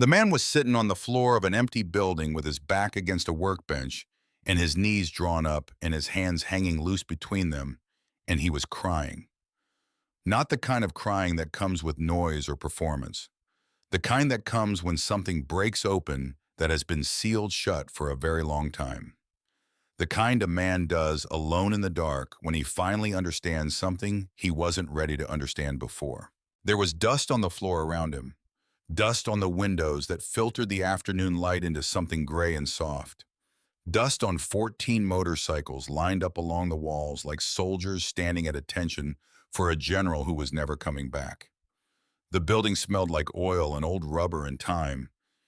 The man was sitting on the floor of an empty building with his back against a workbench and his knees drawn up and his hands hanging loose between them, and he was crying. Not the kind of crying that comes with noise or performance. The kind that comes when something breaks open that has been sealed shut for a very long time. The kind a man does alone in the dark when he finally understands something he wasn't ready to understand before. There was dust on the floor around him, dust on the windows that filtered the afternoon light into something gray and soft. Dust on 14 motorcycles lined up along the walls like soldiers standing at attention for a general who was never coming back. The building smelled like oil and old rubber and time,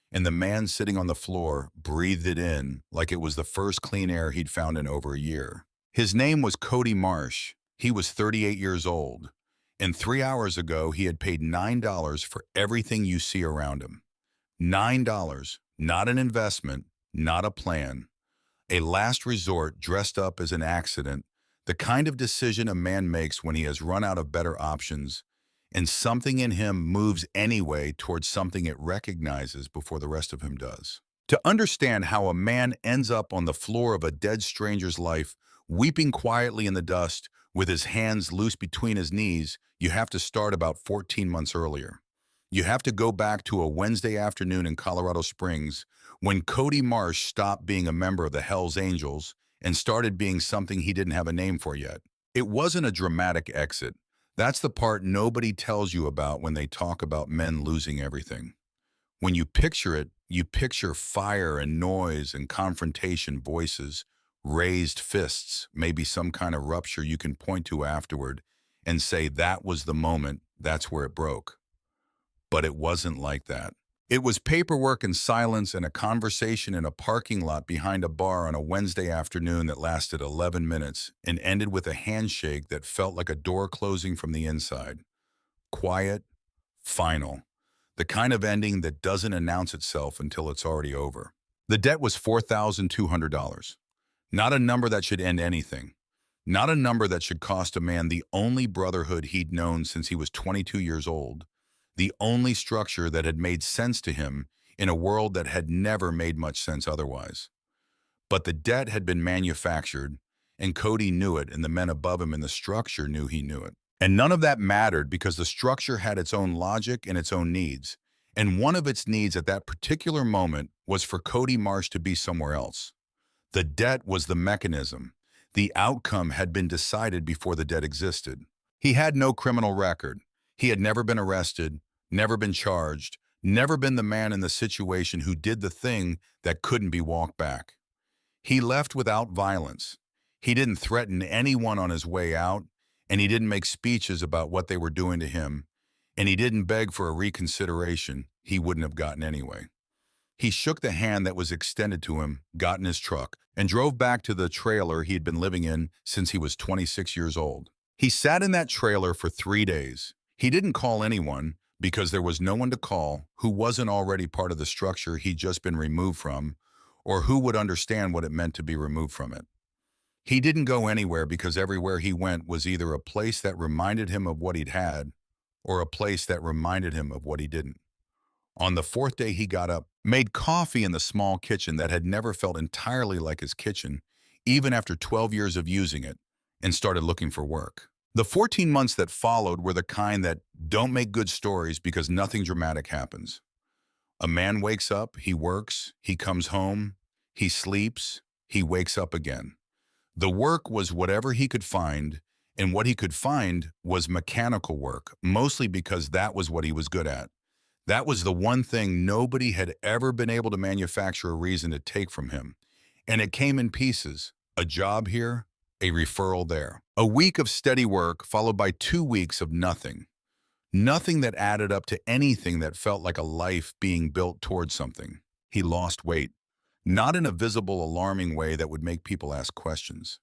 and the man sitting on the floor breathed it in like it was the first clean air he'd found in over a year. His name was Cody Marsh. He was 38 years old, and 3 hours ago he had paid $9 for everything you see around him. $9, not an investment, not a plan. A last resort dressed up as an accident, the kind of decision a man makes when he has run out of better options, and something in him moves anyway towards something it recognizes before the rest of him does. To understand how a man ends up on the floor of a dead stranger's life, weeping quietly in the dust, with his hands loose between his knees, you have to start about 14 months earlier. You have to go back to a Wednesday afternoon in Colorado Springs when Cody Marsh stopped being a member of the Hells Angels and started being something he didn't have a name for yet. It wasn't a dramatic exit. That's the part nobody tells you about when they talk about men losing everything. When you picture it, you picture fire and noise and confrontation, voices, raised fists, maybe some kind of rupture you can point to afterward and say that was the moment, that's where it broke. But it wasn't like that. It was paperwork and silence and a conversation in a parking lot behind a bar on a Wednesday afternoon that lasted 11 minutes and ended with a handshake that felt like a door closing from the inside. Quiet, final. The kind of ending that doesn't announce itself until it's already over. The debt was $4,200. Not a number that should end anything. Not a number that should cost a man the only brotherhood he'd known since he was 22 years old. The only structure that had made sense to him in a world that had never made much sense otherwise. But the debt had been manufactured, and Cody knew it, and the men above him in the structure knew he knew it. And none of that mattered because the structure had its own logic and its own needs. And one of its needs at that particular moment was for Cody Marsh to be somewhere else. The debt was the mechanism. The outcome had been decided before the debt existed. He had no criminal record. He had never been arrested, never been charged, never been the man in the situation who did the thing that couldn't be walked back. He left without violence. He didn't threaten anyone on his way out, and he didn't make speeches about what they were doing to him, and he didn't beg for a reconsideration he wouldn't have gotten anyway. He shook the hand that was extended to him, got in his truck, and drove back to the trailer he had been living in since he was 26 years old. He sat in that trailer for 3 days. He didn't call anyone because there was no one to call who wasn't already part of the structure he'd just been removed from or who would understand what it meant to be removed from it. He didn't go anywhere because everywhere he went was either a place that reminded him of what he'd had or a place that reminded him of what he didn't. On the 4th day he got up, made coffee in the small kitchen that had never felt entirely like his kitchen, even after 12 years of using it, and started looking for work. The 14 months that followed were the kind that don't make good stories because nothing dramatic happens. A man wakes up, he works, he comes home, he sleeps, he wakes up again. The work was whatever he could find, and what he could find was mechanical work, mostly because that was what he was good at. That was the one thing nobody had ever been able to manufacture a reason to take from him. And it came in pieces, a job here, a referral there. A week of steady work followed by 2 weeks of nothing. Nothing that added up to anything that felt like a life being built towards something. He lost weight. Not in a visible, alarming way that would make people ask questions.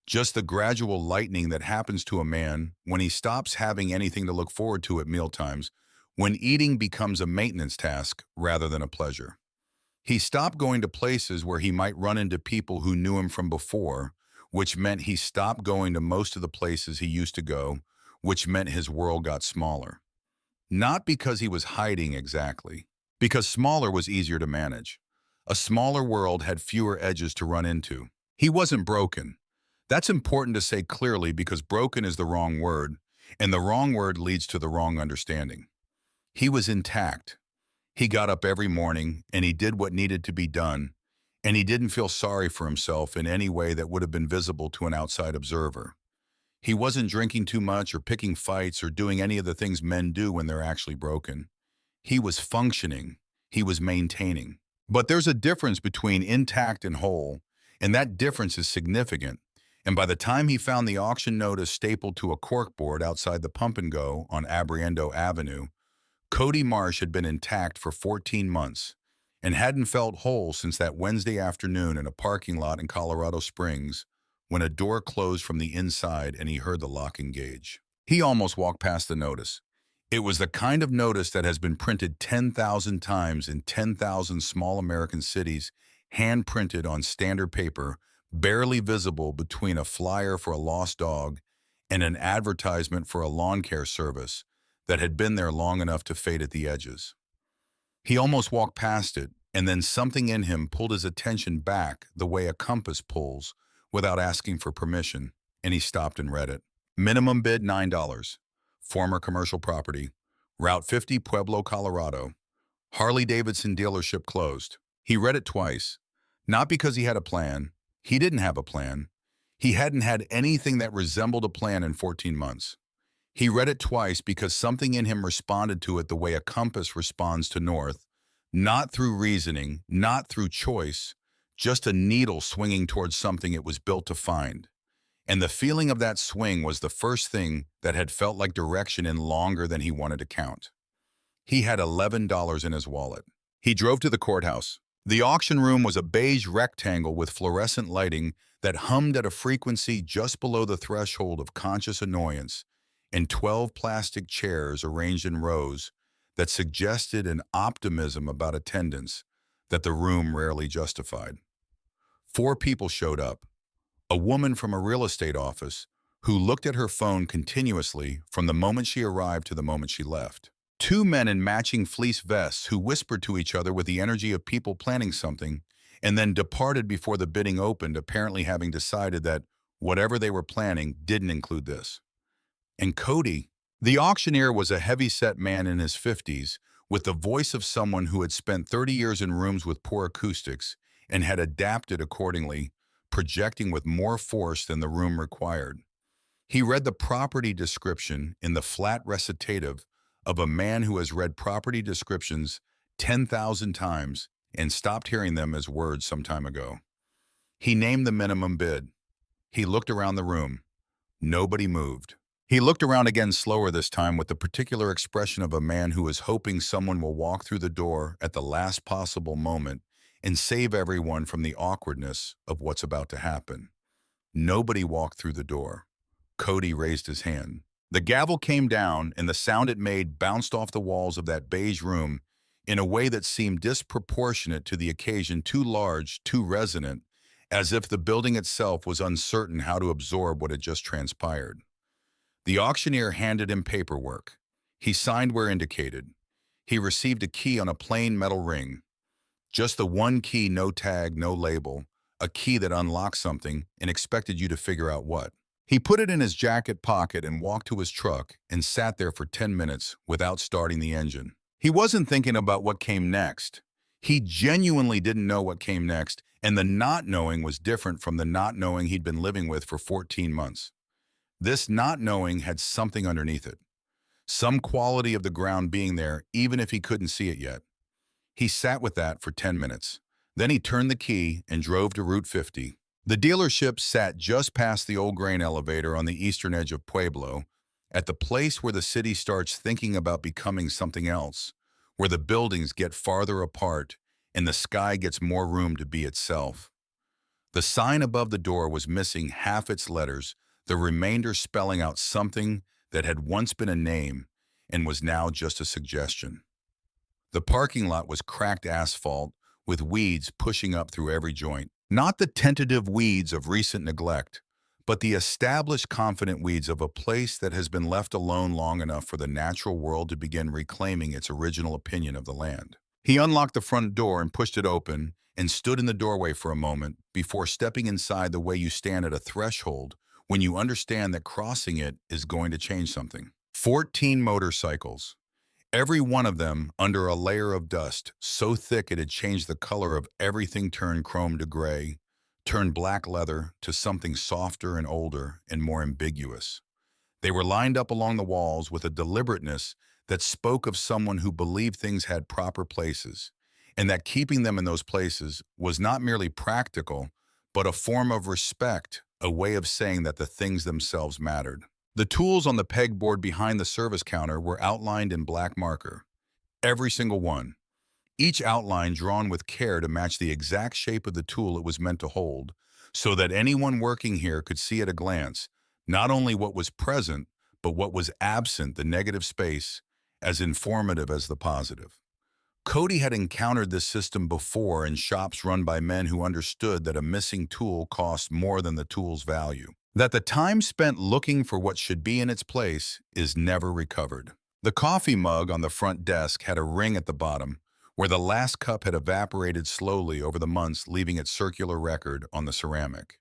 Just the gradual lightening that happens to a man when he stops having anything to look forward to at mealtimes, when eating becomes a maintenance task rather than a pleasure. He stopped going to places where he might run into people who knew him from before, which meant he stopped going to most of the places he used to go, which meant his world got smaller. Not because he was hiding exactly, because smaller was easier to manage. A smaller world had fewer edges to run into. He wasn't broken. That's important to say clearly because broken is the wrong word, and the wrong word leads to the wrong understanding. He was intact. He got up every morning, and he did what needed to be done, and he didn't feel sorry for himself in any way that would have been visible to an outside observer. He wasn't drinking too much or picking fights or doing any of the things men do when they're actually broken. He was functioning. He was maintaining. But there's a difference between intact and whole, and that difference is significant. And by the time he found the auction notice stapled to a corkboard outside the Pump and Go on Abriendo Avenue, Cody Marsh had been intact for 14 months and hadn't felt whole since that Wednesday afternoon in a parking lot in Colorado Springs when a door closed from the inside and he heard the lock engage. He almost walked past the notice. It was the kind of notice that has been printed 10,000 times in 10,000 small American cities, hand-printed on standard paper, barely visible between a flyer for a lost dog and an advertisement for a lawn care service that had been there long enough to fade at the edges. He almost walked past it, and then something in him pulled his attention back the way a compass pulls without asking for permission, and he stopped and read it. Minimum bid $9. Former commercial property. Route 50, Pueblo, Colorado. Harley-Davidson dealership closed. He read it twice. Not because he had a plan. He didn't have a plan. He hadn't had anything that resembled a plan in 14 months. He read it twice because something in him responded to it the way a compass responds to north, not through reasoning, not through choice, just a needle swinging towards something it was built to find. And the feeling of that swing was the first thing that had felt like direction in longer than he wanted to count. He had $11 in his wallet. He drove to the courthouse. The auction room was a beige rectangle with fluorescent lighting that hummed at a frequency just below the threshold of conscious annoyance, and 12 plastic chairs arranged in rows that suggested an optimism about attendance that the room rarely justified. 4 people showed up. A woman from a real estate office who looked at her phone continuously from the moment she arrived to the moment she left. 2 men in matching fleece vests who whispered to each other with the energy of people planning something and then departed before the bidding opened, apparently having decided that whatever they were planning didn't include this. And Cody, the auctioneer, was a heavy-set man in his 50s with the voice of someone who had spent 30 years in rooms with poor acoustics and had adapted accordingly, projecting with more force than the room required. He read the property description in the flat recitative of a man who has read property descriptions 10,000 times and stopped hearing them as words some time ago. He named the minimum bid. He looked around the room. Nobody moved. He looked around again slower this time with the particular expression of a man who is hoping someone will walk through the door at the last possible moment and save everyone from the awkwardness of what's about to happen. Nobody walked through the door. Cody raised his hand. The gavel came down, and the sound it made bounced off the walls of that beige room in a way that seemed disproportionate to the occasion, too large, too resonant, as if the building itself was uncertain how to absorb what had just transpired. The auctioneer handed him paperwork. He signed where indicated. He received a key on a plain metal ring. Just the one key, no tag, no label, a key that unlocked something and expected you to figure out what. He put it in his jacket pocket and walked to his truck and sat there for 10 minutes without starting the engine. He wasn't thinking about what came next. He genuinely didn't know what came next, and the not knowing was different from the not knowing he'd been living with for 14 months. This not knowing had something underneath it, some quality of the ground being there even if he couldn't see it yet. He sat with that for 10 minutes. Then he turned the key and drove to Route 50. The dealership sat just past the old grain elevator on the eastern edge of Pueblo, at the place where the city starts thinking about becoming something else, where the buildings get farther apart and the sky gets more room to be itself. The sign above the door was missing half its letters, the remainder spelling out something that had once been a name and was now just a suggestion. The parking lot was cracked asphalt with weeds pushing up through every joint. Not the tentative weeds of recent neglect, but the established confident weeds of a place that has been left alone long enough for the natural world to begin reclaiming its original opinion of the land. He unlocked the front door and pushed it open and stood in the doorway for a moment before stepping inside the way you stand at a threshold when you understand that crossing it is going to change something. 14 motorcycles, every one of them under a layer of dust so thick it had changed the color of everything, turned chrome to gray, turned black leather to something softer and older and more ambiguous. They were lined up along the walls with a deliberateness that spoke of someone who believed things had proper places, and that keeping them in those places was not merely practical, but a form of respect, a way of saying that the things themselves mattered. The tools on the pegboard behind the service counter were outlined in black marker, every single one, each outline drawn with care to match the exact shape of the tool it was meant to hold, so that anyone working here could see at a glance not only what was present, but what was absent, the negative space, as informative as the positive. Cody had encountered this system before in shops run by men who understood that a missing tool cost more than the tool's value, that the time spent looking for what should be in its place is never recovered. The coffee mug on the front desk had a ring at the bottom, where the last cup had evaporated slowly over the months, leaving its circular record on the ceramic.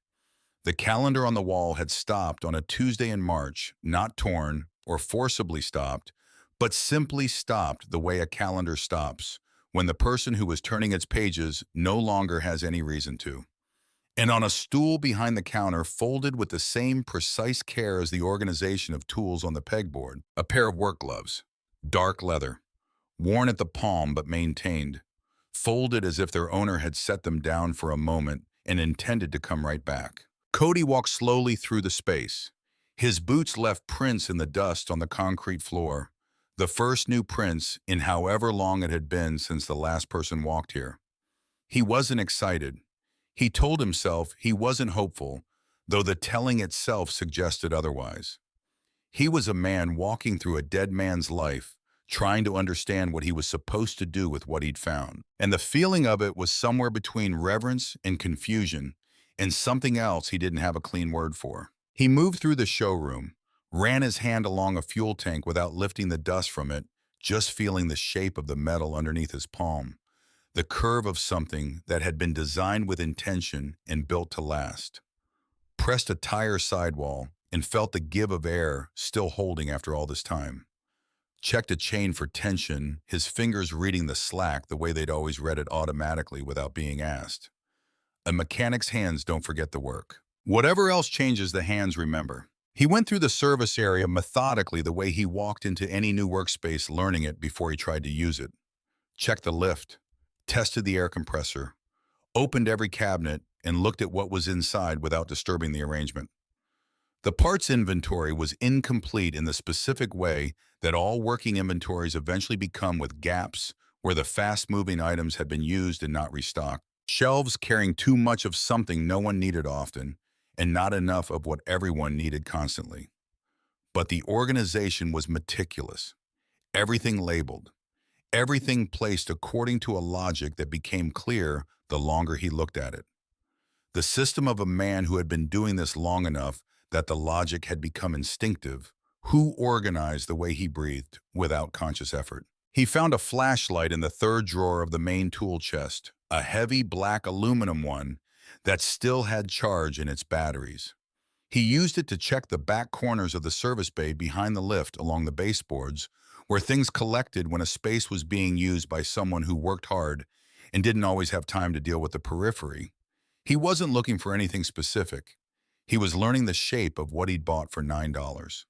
The calendar on the wall had stopped on a Tuesday in March, not torn or forcibly stopped, but simply stopped the way a calendar stops, when the person who was turning its pages no longer has any reason to. And on a stool behind the counter, folded with the same precise care as the organization of tools on the pegboard, a pair of work gloves, dark leather, worn at the palm but maintained, folded as if their owner had set them down for a moment and intended to come right back. Cody walked slowly through the space. His boots left prints in the dust on the concrete floor, the first new prints in however long it had been since the last person walked here. He wasn't excited. He told himself he wasn't hopeful, though the telling itself suggested otherwise. He was a man walking through a dead man's life, trying to understand what he was supposed to do with what he'd found. And the feeling of it was somewhere between reverence and confusion, and something else he didn't have a clean word for. He moved through the showroom, ran his hand along a fuel tank without lifting the dust from it, just feeling the shape of the metal underneath his palm, the curve of something that had been designed with intention and built to last. Pressed a tire sidewall and felt the give of air still holding after all this time. Checked a chain for tension, his fingers reading the slack the way they'd always read it automatically without being asked. A mechanic's hands don't forget the work. Whatever else changes, the hands remember. He went through the service area methodically, the way he walked into any new workspace, learning it before he tried to use it. Checked the lift, tested the air compressor, opened every cabinet, and looked at what was inside without disturbing the arrangement. The parts inventory was incomplete in the specific way that all working inventories eventually become, with gaps where the fast-moving items had been used and not restocked. Shelves carrying too much of something no one needed often, and not enough of what everyone needed constantly. But the organization was meticulous. Everything labeled. Everything placed according to a logic that became clear the longer he looked at it. The system of a man who had been doing this long enough that the logic had become instinctive, who organized the way he breathed without conscious effort. He found a flashlight in the third drawer of the main tool chest, a heavy black aluminum one that still had charge in its batteries. He used it to check the back corners of the service bay behind the lift along the baseboards, where things collected when a space was being used by someone who worked hard and didn't always have time to deal with the periphery. He wasn't looking for anything specific. He was learning the shape of what he'd bought for $9.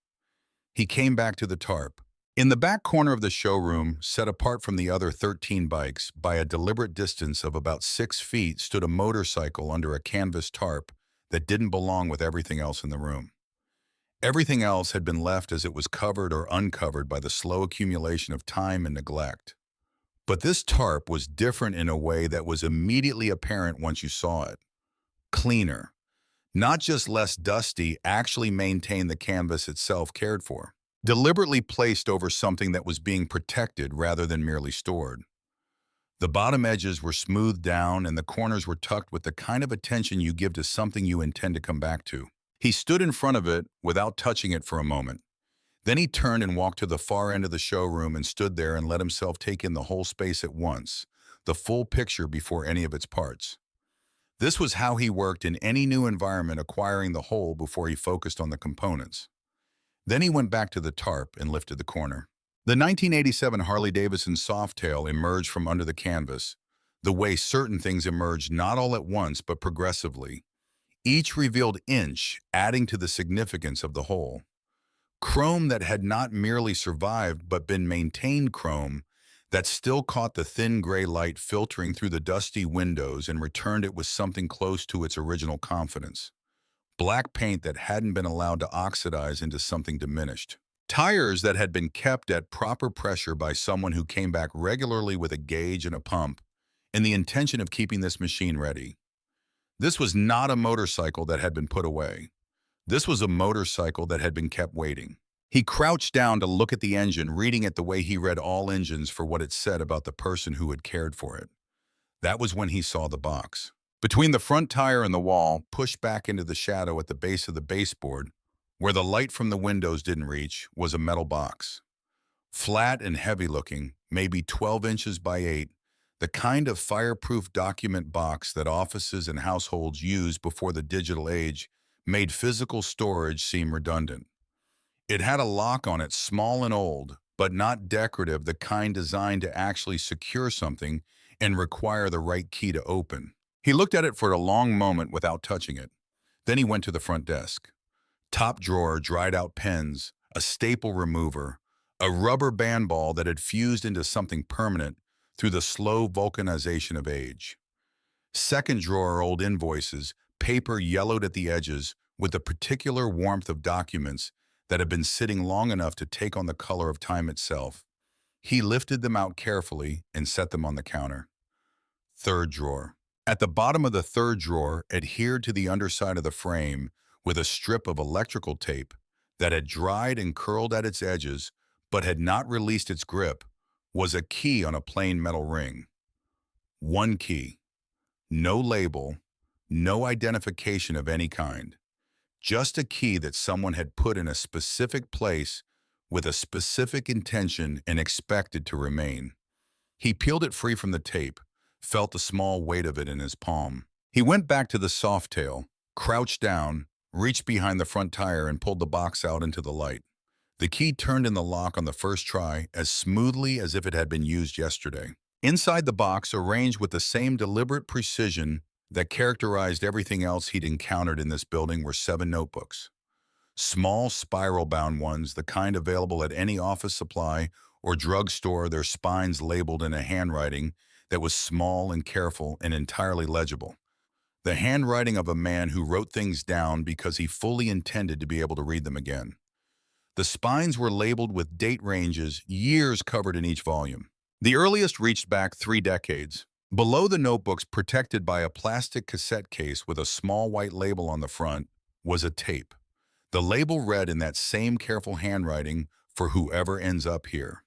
He came back to the tarp. In the back corner of the showroom, set apart from the other 13 bikes by a deliberate distance of about 6 feet, stood a motorcycle under a canvas tarp that didn't belong with everything else in the room. Everything else had been left as it was, covered or uncovered by the slow accumulation of time and neglect. But this tarp was different in a way that was immediately apparent once you saw it. Cleaner. Not just less dusty, actually maintained the canvas itself cared for. Deliberately placed over something that was being protected rather than merely stored. The bottom edges were smoothed down and the corners were tucked with the kind of attention you give to something you intend to come back to. He stood in front of it without touching it for a moment. Then he turned and walked to the far end of the showroom and stood there and let himself take in the whole space at once, the full picture before any of its parts. This was how he worked in any new environment, acquiring the whole before he focused on the components. Then he went back to the tarp and lifted the corner. The 1987 Harley-Davidson Softail emerged from under the canvas, the way certain things emerged not all at once but progressively. Each revealed inch, adding to the significance of the whole. Chrome that had not merely survived but been maintained chrome that still caught the thin gray light filtering through the dusty windows and returned it with something close to its original confidence. Black paint that hadn't been allowed to oxidize into something diminished. Tires that had been kept at proper pressure by someone who came back regularly with a gauge and a pump, in the intention of keeping this machine ready. This was not a motorcycle that had been put away. This was a motorcycle that had been kept waiting. He crouched down to look at the engine, reading it the way he read all engines for what it said about the person who had cared for it. That was when he saw the box. Between the front tire and the wall, pushed back into the shadow at the base of the baseboard, where the light from the windows didn't reach, was a metal box. Flat and heavy-looking, maybe 12 inches by 8, the kind of fireproof document box that offices and households used before the digital age made physical storage seem redundant. It had a lock on it, small and old, but not decorative, the kind designed to actually secure something and require the right key to open. He looked at it for a long moment without touching it. Then he went to the front desk. Top drawer, dried out pens, a staple remover, a rubber band ball that had fused into something permanent through the slow vulcanization of age. Second drawer, old invoices, paper yellowed at the edges with the particular warmth of documents that had been sitting long enough to take on the color of time itself. He lifted them out carefully and set them on the counter. Third drawer. At the bottom of the third drawer, adhered to the underside of the frame with a strip of electrical tape that had dried and curled at its edges but had not released its grip, was a key on a plain metal ring. One key. No label, no identification of any kind. Just a key that someone had put in a specific place with a specific intention and expected to remain. He peeled it free from the tape, felt the small weight of it in his palm. He went back to the Softail, crouched down, reached behind the front tire and pulled the box out into the light. The key turned in the lock on the first try as smoothly as if it had been used yesterday. Inside the box, arranged with the same deliberate precision that characterized everything else he'd encountered in this building, were 7 notebooks. Small, spiral-bound ones, the kind available at any office supply or drugstore, their spines labeled in a handwriting that was small and careful and entirely legible. The handwriting of a man who wrote things down because he fully intended to be able to read them again. The spines were labeled with date ranges, years covered in each volume. The earliest reached back 3 decades. Below the notebooks, protected by a plastic cassette case with a small white label on the front, was a tape. The label read in that same careful handwriting, "For whoever ends up here."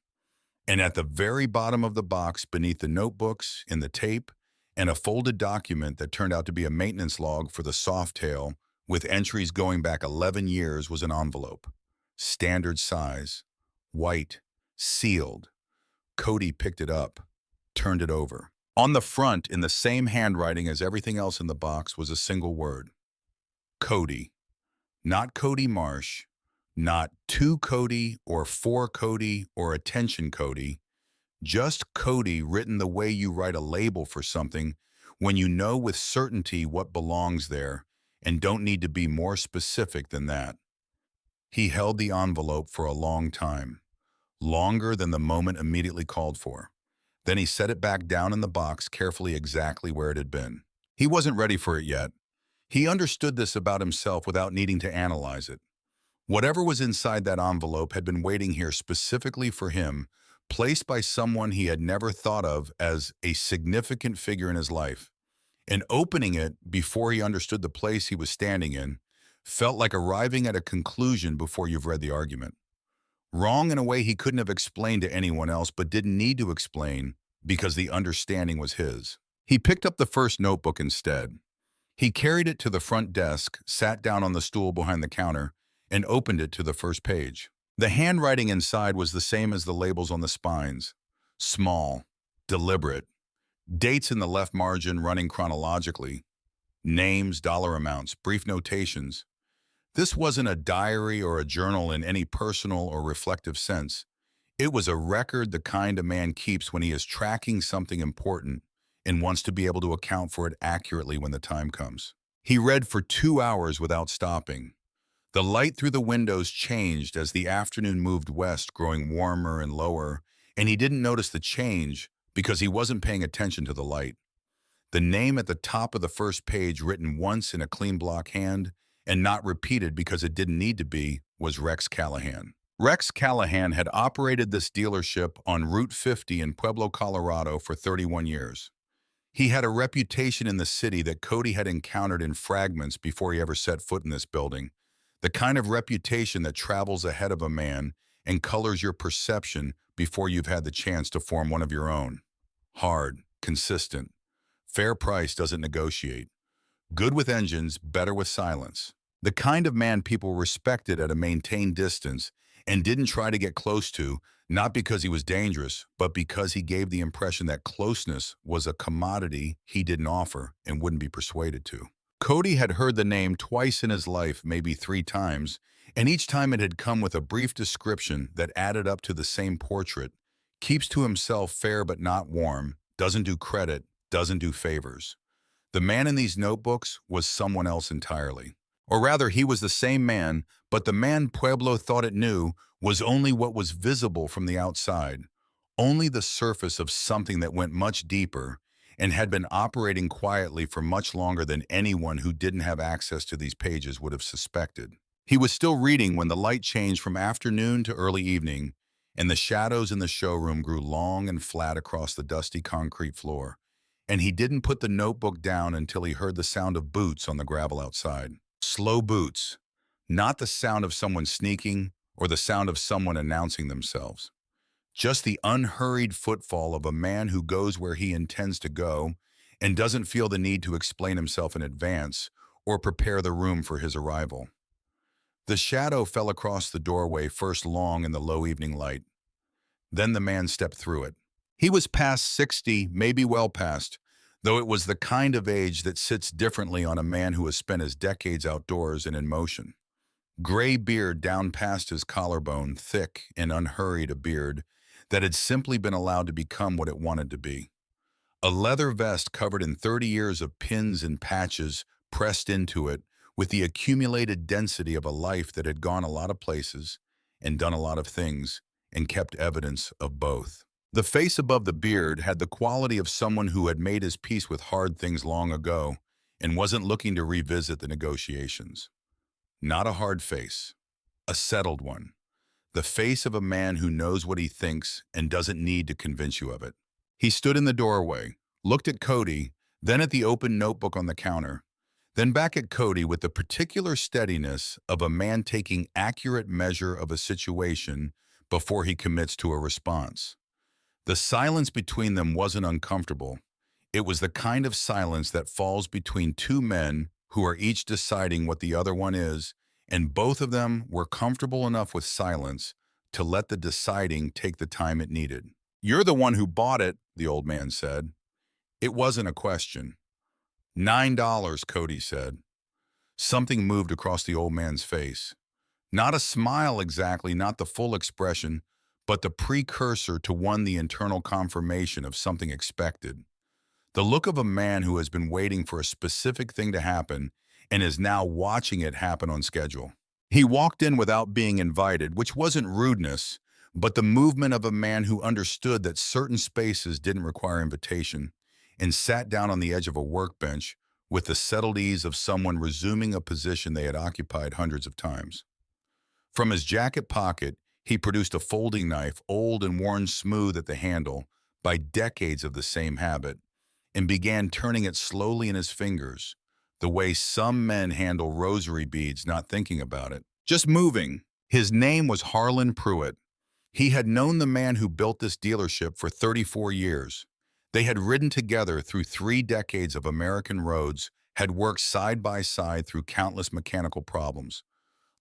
And at the very bottom of the box, beneath the notebooks, in the tape, and a folded document that turned out to be a maintenance log for the Softail, with entries going back 11 years, was an envelope. Standard size, white, sealed. Cody picked it up, turned it over. On the front, in the same handwriting as everything else in the box, was a single word. Cody. Not Cody Marsh, not to Cody or for Cody or attention Cody, just Cody, written the way you write a label for something when you know with certainty what belongs there and don't need to be more specific than that. He held the envelope for a long time, longer than the moment immediately called for. Then he set it back down in the box, carefully exactly where it had been. He wasn't ready for it yet. He understood this about himself without needing to analyze it. Whatever was inside that envelope had been waiting here specifically for him, placed by someone he had never thought of as a significant figure in his life. And opening it before he understood the place he was standing in felt like arriving at a conclusion before you've read the argument. Wrong in a way he couldn't have explained to anyone else but didn't need to explain because the understanding was his. He picked up the first notebook instead. He carried it to the front desk, sat down on the stool behind the counter, and opened it to the first page. The handwriting inside was the same as the labels on the spines. Small, deliberate, dates in the left margin running chronologically, names, dollar amounts, brief notations. This wasn't a diary or a journal in any personal or reflective sense. It was a record the kind a man keeps when he is tracking something important and wants to be able to account for it accurately when the time comes. He read for 2 hours without stopping. The light through the windows changed as the afternoon moved west, growing warmer and lower, and he didn't notice the change because he wasn't paying attention to the light. The name at the top of the first page, written once in a clean block hand and not repeated because it didn't need to be, was Rex Callahan. Rex Callahan had operated this dealership on Route 50 in Pueblo, Colorado for 31 years. He had a reputation in the city that Cody had encountered in fragments before he ever set foot in this building, the kind of reputation that travels ahead of a man and colors your perception before you've had the chance to form one of your own. Hard, consistent, fair price, doesn't negotiate. Good with engines, better with silence. The kind of man people respected at a maintained distance and didn't try to get close to, not because he was dangerous, but because he gave the impression that closeness was a commodity he didn't offer and wouldn't be persuaded to. Cody had heard the name twice in his life, maybe 3 times, and each time it had come with a brief description that added up to the same portrait. Keeps to himself, fair but not warm, doesn't do credit, doesn't do favors. The man in these notebooks was someone else entirely. Or rather, he was the same man, but the man Pueblo thought it knew was only what was visible from the outside, only the surface of something that went much deeper and had been operating quietly for much longer than anyone who didn't have access to these pages would have suspected. He was still reading when the light changed from afternoon to early evening, and the shadows in the showroom grew long and flat across the dusty concrete floor, and he didn't put the notebook down until he heard the sound of boots on the gravel outside. Slow boots, not the sound of someone sneaking or the sound of someone announcing themselves. Just the unhurried footfall of a man who goes where he intends to go and doesn't feel the need to explain himself in advance or prepare the room for his arrival. The shadow fell across the doorway, first long in the low evening light. Then the man stepped through it. He was past 60, maybe well past, though it was the kind of age that sits differently on a man who has spent his decades outdoors and in motion. Gray beard down past his collarbone, thick and unhurried, a beard that had simply been allowed to become what it wanted to be. A leather vest covered in 30 years of pins and patches pressed into it with the accumulated density of a life that had gone a lot of places and done a lot of things and kept evidence of both. The face above the beard had the quality of someone who had made his peace with hard things long ago and wasn't looking to revisit the negotiations. Not a hard face, a settled one. The face of a man who knows what he thinks and doesn't need to convince you of it. He stood in the doorway, looked at Cody, then at the open notebook on the counter, then back at Cody with the particular steadiness of a man taking accurate measure of a situation before he commits to a response. The silence between them wasn't uncomfortable. It was the kind of silence that falls between two men who are each deciding what the other one is, and both of them were comfortable enough with silence to let the deciding take the time it needed. "You're the one who bought it," the old man said. It wasn't a question. $9, Cody said. Something moved across the old man's face. Not a smile exactly, not the full expression, but the precursor to one, the internal confirmation of something expected. The look of a man who has been waiting for a specific thing to happen and is now watching it happen on schedule. He walked in without being invited, which wasn't rudeness, but the movement of a man who understood that certain spaces didn't require invitation, and sat down on the edge of a workbench with the settled ease of someone resuming a position they had occupied hundreds of times. From his jacket pocket, he produced a folding knife, old and worn smooth at the handle by decades of the same habit, and began turning it slowly in his fingers, the way some men handle rosary beads, not thinking about it, just moving. His name was Harlon Puit. He had known the man who built this dealership for 34 years. They had ridden together through 3 decades of American roads, had worked side by side through countless mechanical problems.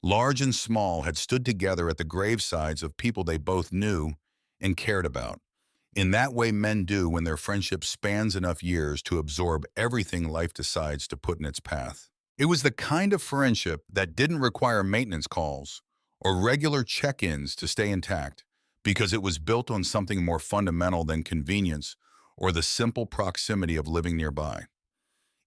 large and small, had stood together at the gravesides of people they both knew and cared about. In that way men do when their friendship spans enough years to absorb everything life decides to put in its path. It was the kind of friendship that didn't require maintenance calls or regular check-ins to stay intact, because it was built on something more fundamental than convenience or the simple proximity of living nearby.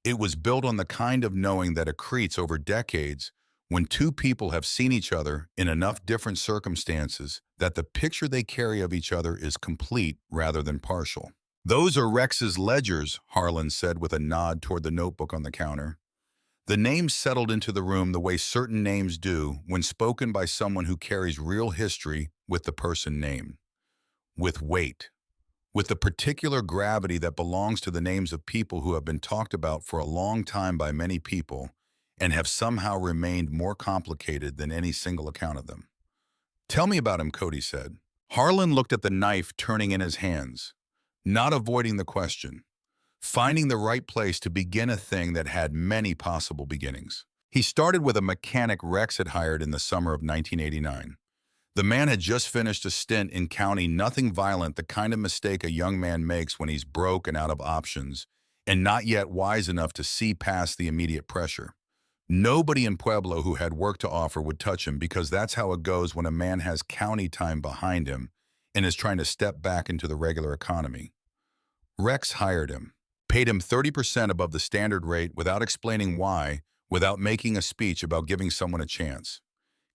It was built on the kind of knowing that accretes over decades when two people have seen each other in enough different circumstances that the picture they carry of each other is complete rather than partial. "Those are Rex's ledgers," Harlan said with a nod toward the notebook on the counter. The names settled into the room the way certain names do when spoken by someone who carries real history with the person named. With weight. With the particular gravity that belongs to the names of people who have been talked about for a long time by many people and have somehow remained more complicated than any single account of them. "Tell me about him," Cody said. Harlan looked at the knife turning in his hands, not avoiding the question, finding the right place to begin a thing that had many possible beginnings. He started with a mechanic Rex had hired in the summer of 1989. The man had just finished a stint in county, nothing violent, the kind of mistake a young man makes when he's broke and out of options, and not yet wise enough to see past the immediate pressure. Nobody in Pueblo who had work to offer would touch him, because that's how it goes when a man has county time behind him and is trying to step back into the regular economy. Rex hired him, paid him 30% above the standard rate without explaining why, without making a speech about giving someone a chance.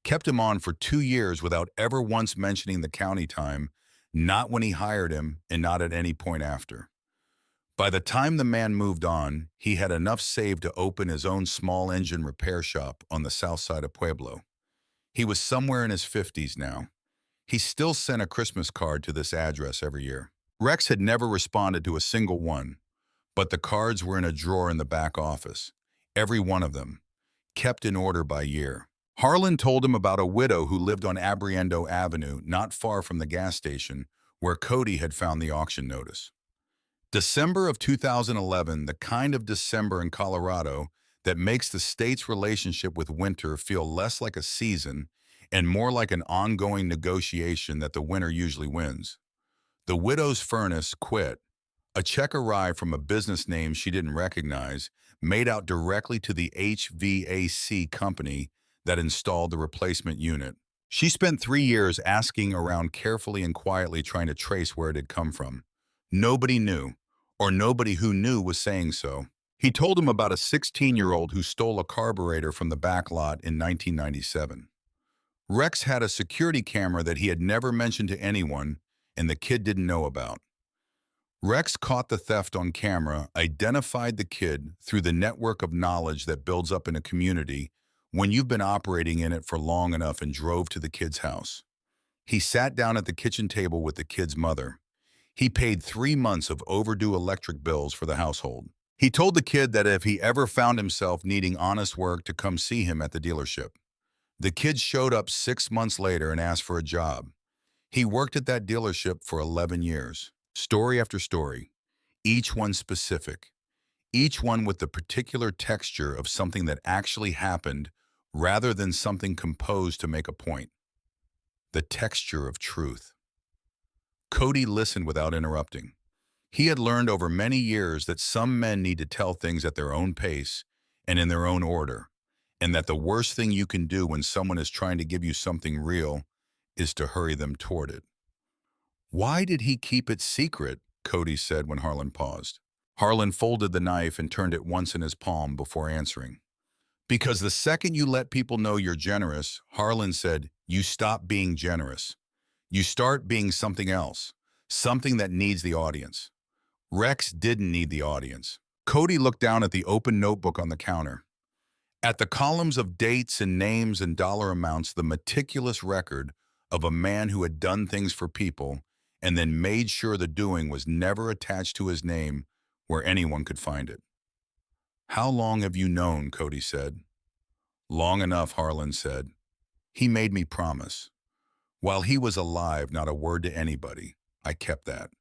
Kept him on for 2 years without ever once mentioning the county time, not when he hired him and not at any point after. By the time the man moved on, he had enough saved to open his own small engine repair shop on the south side of Pueblo. He was somewhere in his 50s now. He still sent a Christmas card to this address every year. Rex had never responded to a single one, but the cards were in a drawer in the back office, every one of them, kept in order by year. Harlan told him about a widow who lived on Abriendo Avenue, not far from the gas station, where Cody had found the auction notice. December of 2011, the kind of December in Colorado that makes the state's relationship with winter feel less like a season and more like an ongoing negotiation that the winter usually wins. The widow's furnace, Puit, a check arrived from a business name she didn't recognize, made out directly to the HVAC company that installed the replacement unit. She spent 3 years asking around carefully and quietly, trying to trace where it had come from. Nobody knew, or nobody who knew was saying so. He told him about a 16-year-old who stole a carburetor from the back lot in 1997. Rex had a security camera that he had never mentioned to anyone, and the kid didn't know about. Rex caught the theft on camera, identified the kid through the network of knowledge that builds up in a community when you've been operating in it for long enough, and drove to the kid's house. He sat down at the kitchen table with the kid's mother. He paid 3 months of overdue electric bills for the household. He told the kid that if he ever found himself needing honest work, to come see him at the dealership. The kid showed up 6 months later and asked for a job. He worked at that dealership for 11 years. Story after story, each one specific, each one with the particular texture of something that actually happened rather than something composed to make a point. The texture of truth. Cody listened without interrupting. He had learned over many years that some men need to tell things at their own pace and in their own order, and that the worst thing you can do when someone is trying to give you something real is to hurry them toward it. "Why did he keep it secret?" Cody said when Harlan paused. Harlan folded the knife and turned it once in his palm before answering. "Because the second you let people know you're generous," Harlan said, "you stop being generous. You start being something else, something that needs the audience." Rex didn't need the audience. Cody looked down at the open notebook on the counter. At the columns of dates and names and dollar amounts, the meticulous record of a man who had done things for people and then made sure the doing was never attached to his name where anyone could find it. "How long have you known?" Cody said. "Long enough," Harlan said. "He made me promise. While he was alive, not a word to anybody. I kept that."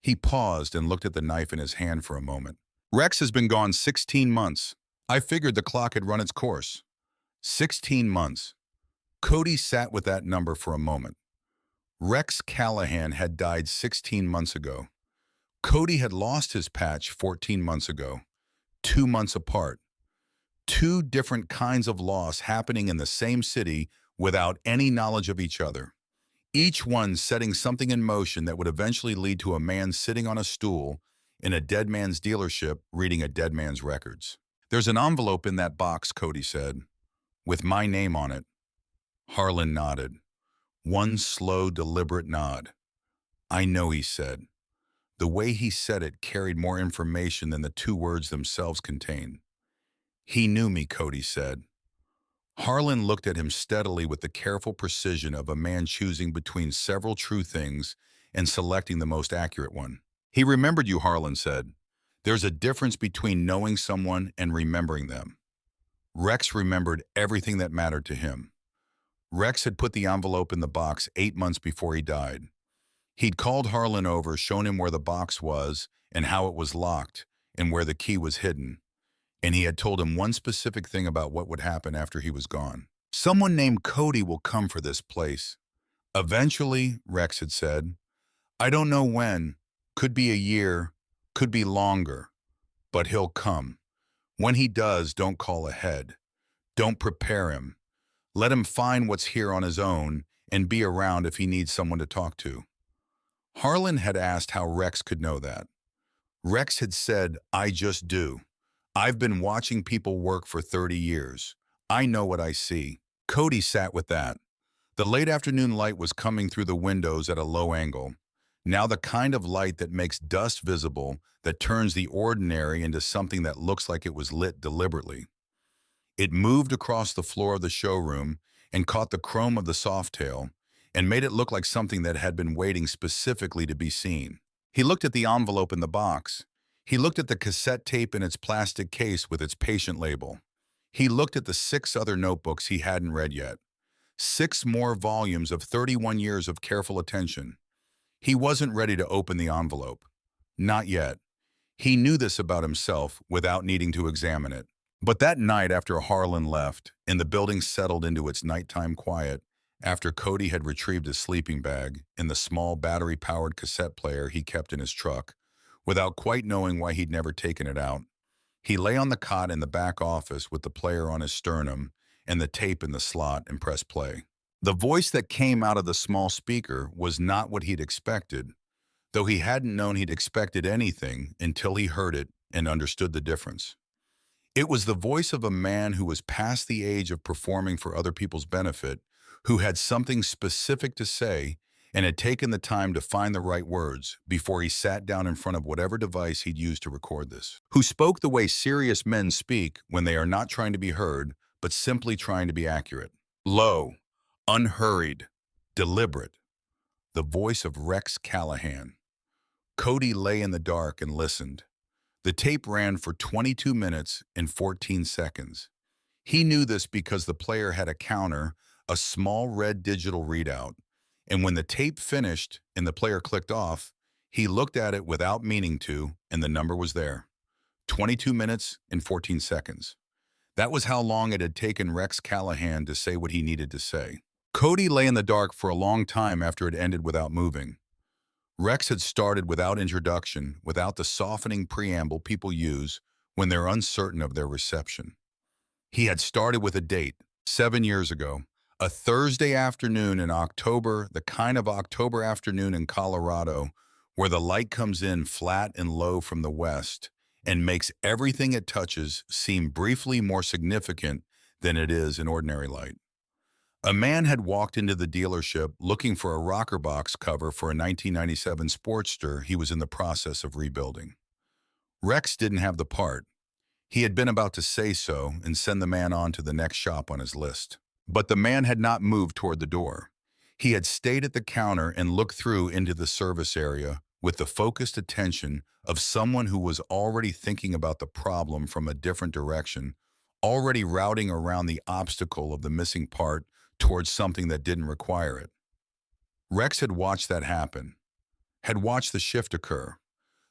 He paused and looked at the knife in his hand for a moment. "Rex has been gone 16 months. I figured the clock had run its course. 16 months. Cody sat with that number for a moment. Rex Callahan had died 16 months ago. Cody had lost his patch 14 months ago, 2 months apart. Two different kinds of loss happening in the same city without any knowledge of each other. Each one setting something in motion that would eventually lead to a man sitting on a stool in a dead man's dealership reading a dead man's records. "There's an envelope in that box," Cody said, "with my name on it." Harlon nodded. One slow, deliberate nod. "I know," he said. The way he said it carried more information than the two words themselves contained. "He knew me," Cody said. Harlan looked at him steadily with the careful precision of a man choosing between several true things and selecting the most accurate one. "He remembered you," Harlan said. "There's a difference between knowing someone and remembering them." Rex remembered everything that mattered to him. Rex had put the envelope in the box 8 months before he died. He'd called Harlan over, shown him where the box was and how it was locked and where the key was hidden. And he had told him one specific thing about what would happen after he was gone. "Someone named Cody will come for this place. Eventually," Rex had said. "I don't know when. Could be a year, could be longer. But he'll come. When he does, don't call ahead. Don't prepare him. Let him find what's here on his own and be around if he needs someone to talk to." Harlan had asked how Rex could know that. Rex had said, "I just do. I've been watching people work for 30 years. I know what I see." Cody sat with that. The late afternoon light was coming through the windows at a low angle. Now the kind of light that makes dust visible, that turns the ordinary into something that looks like it was lit deliberately. It moved across the floor of the showroom and caught the chrome of the Softail and made it look like something that had been waiting specifically to be seen. He looked at the envelope in the box. He looked at the cassette tape in its plastic case with its patient label. He looked at the 6 other notebooks he hadn't read yet. 6 more volumes of 31 years of careful attention. He wasn't ready to open the envelope. Not yet. He knew this about himself without needing to examine it. But that night after Harlan left, and the building settled into its nighttime quiet, after Cody had retrieved his sleeping bag and the small battery-powered cassette player he kept in his truck, without quite knowing why he'd never taken it out, he lay on the cot in the back office with the player on his sternum and the tape in the slot and pressed play. The voice that came out of the small speaker was not what he'd expected, though he hadn't known he'd expected anything until he heard it and understood the difference. It was the voice of a man who was past the age of performing for other people's benefit, who had something specific to say and had taken the time to find the right words before he sat down in front of whatever device he'd used to record this. Who spoke the way serious men speak when they are not trying to be heard, but simply trying to be accurate. Low, unhurried, deliberate. The voice of Rex Callahan. Cody lay in the dark and listened. The tape ran for 22 minutes and 14 seconds. He knew this because the player had a counter, a small red digital readout, and when the tape finished and the player clicked off, he looked at it without meaning to, and the number was there. 22 minutes and 14 seconds. That was how long it had taken Rex Callahan to say what he needed to say. Cody lay in the dark for a long time after it ended without moving. Rex had started without introduction, without the softening preamble people use when they're uncertain of their reception. He had started with a date, 7 years ago, a Thursday afternoon in October, the kind of October afternoon in Colorado where the light comes in flat and low from the west and makes everything it touches seem briefly more significant than it is in ordinary light. A man had walked into the dealership looking for a rocker box cover for a 1997 Sportster he was in the process of rebuilding. Rex didn't have the part. He had been about to say so and send the man on to the next shop on his list. But the man had not moved toward the door. He had stayed at the counter and looked through into the service area with the focused attention of someone who was already thinking about the problem from a different direction, already routing around the obstacle of the missing part towards something that didn't require it. Rex had watched that happen, had watched the shift occur,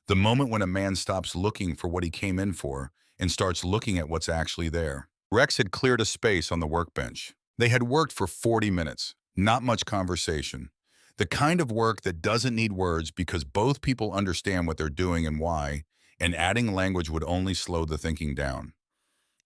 the moment when a man stops looking for what he came in for and starts looking at what's actually there. Rex had cleared a space on the workbench. They had worked for 40 minutes, not much conversation. The kind of work that doesn't need words because both people understand what they're doing and why, and adding language would only slow the thinking down.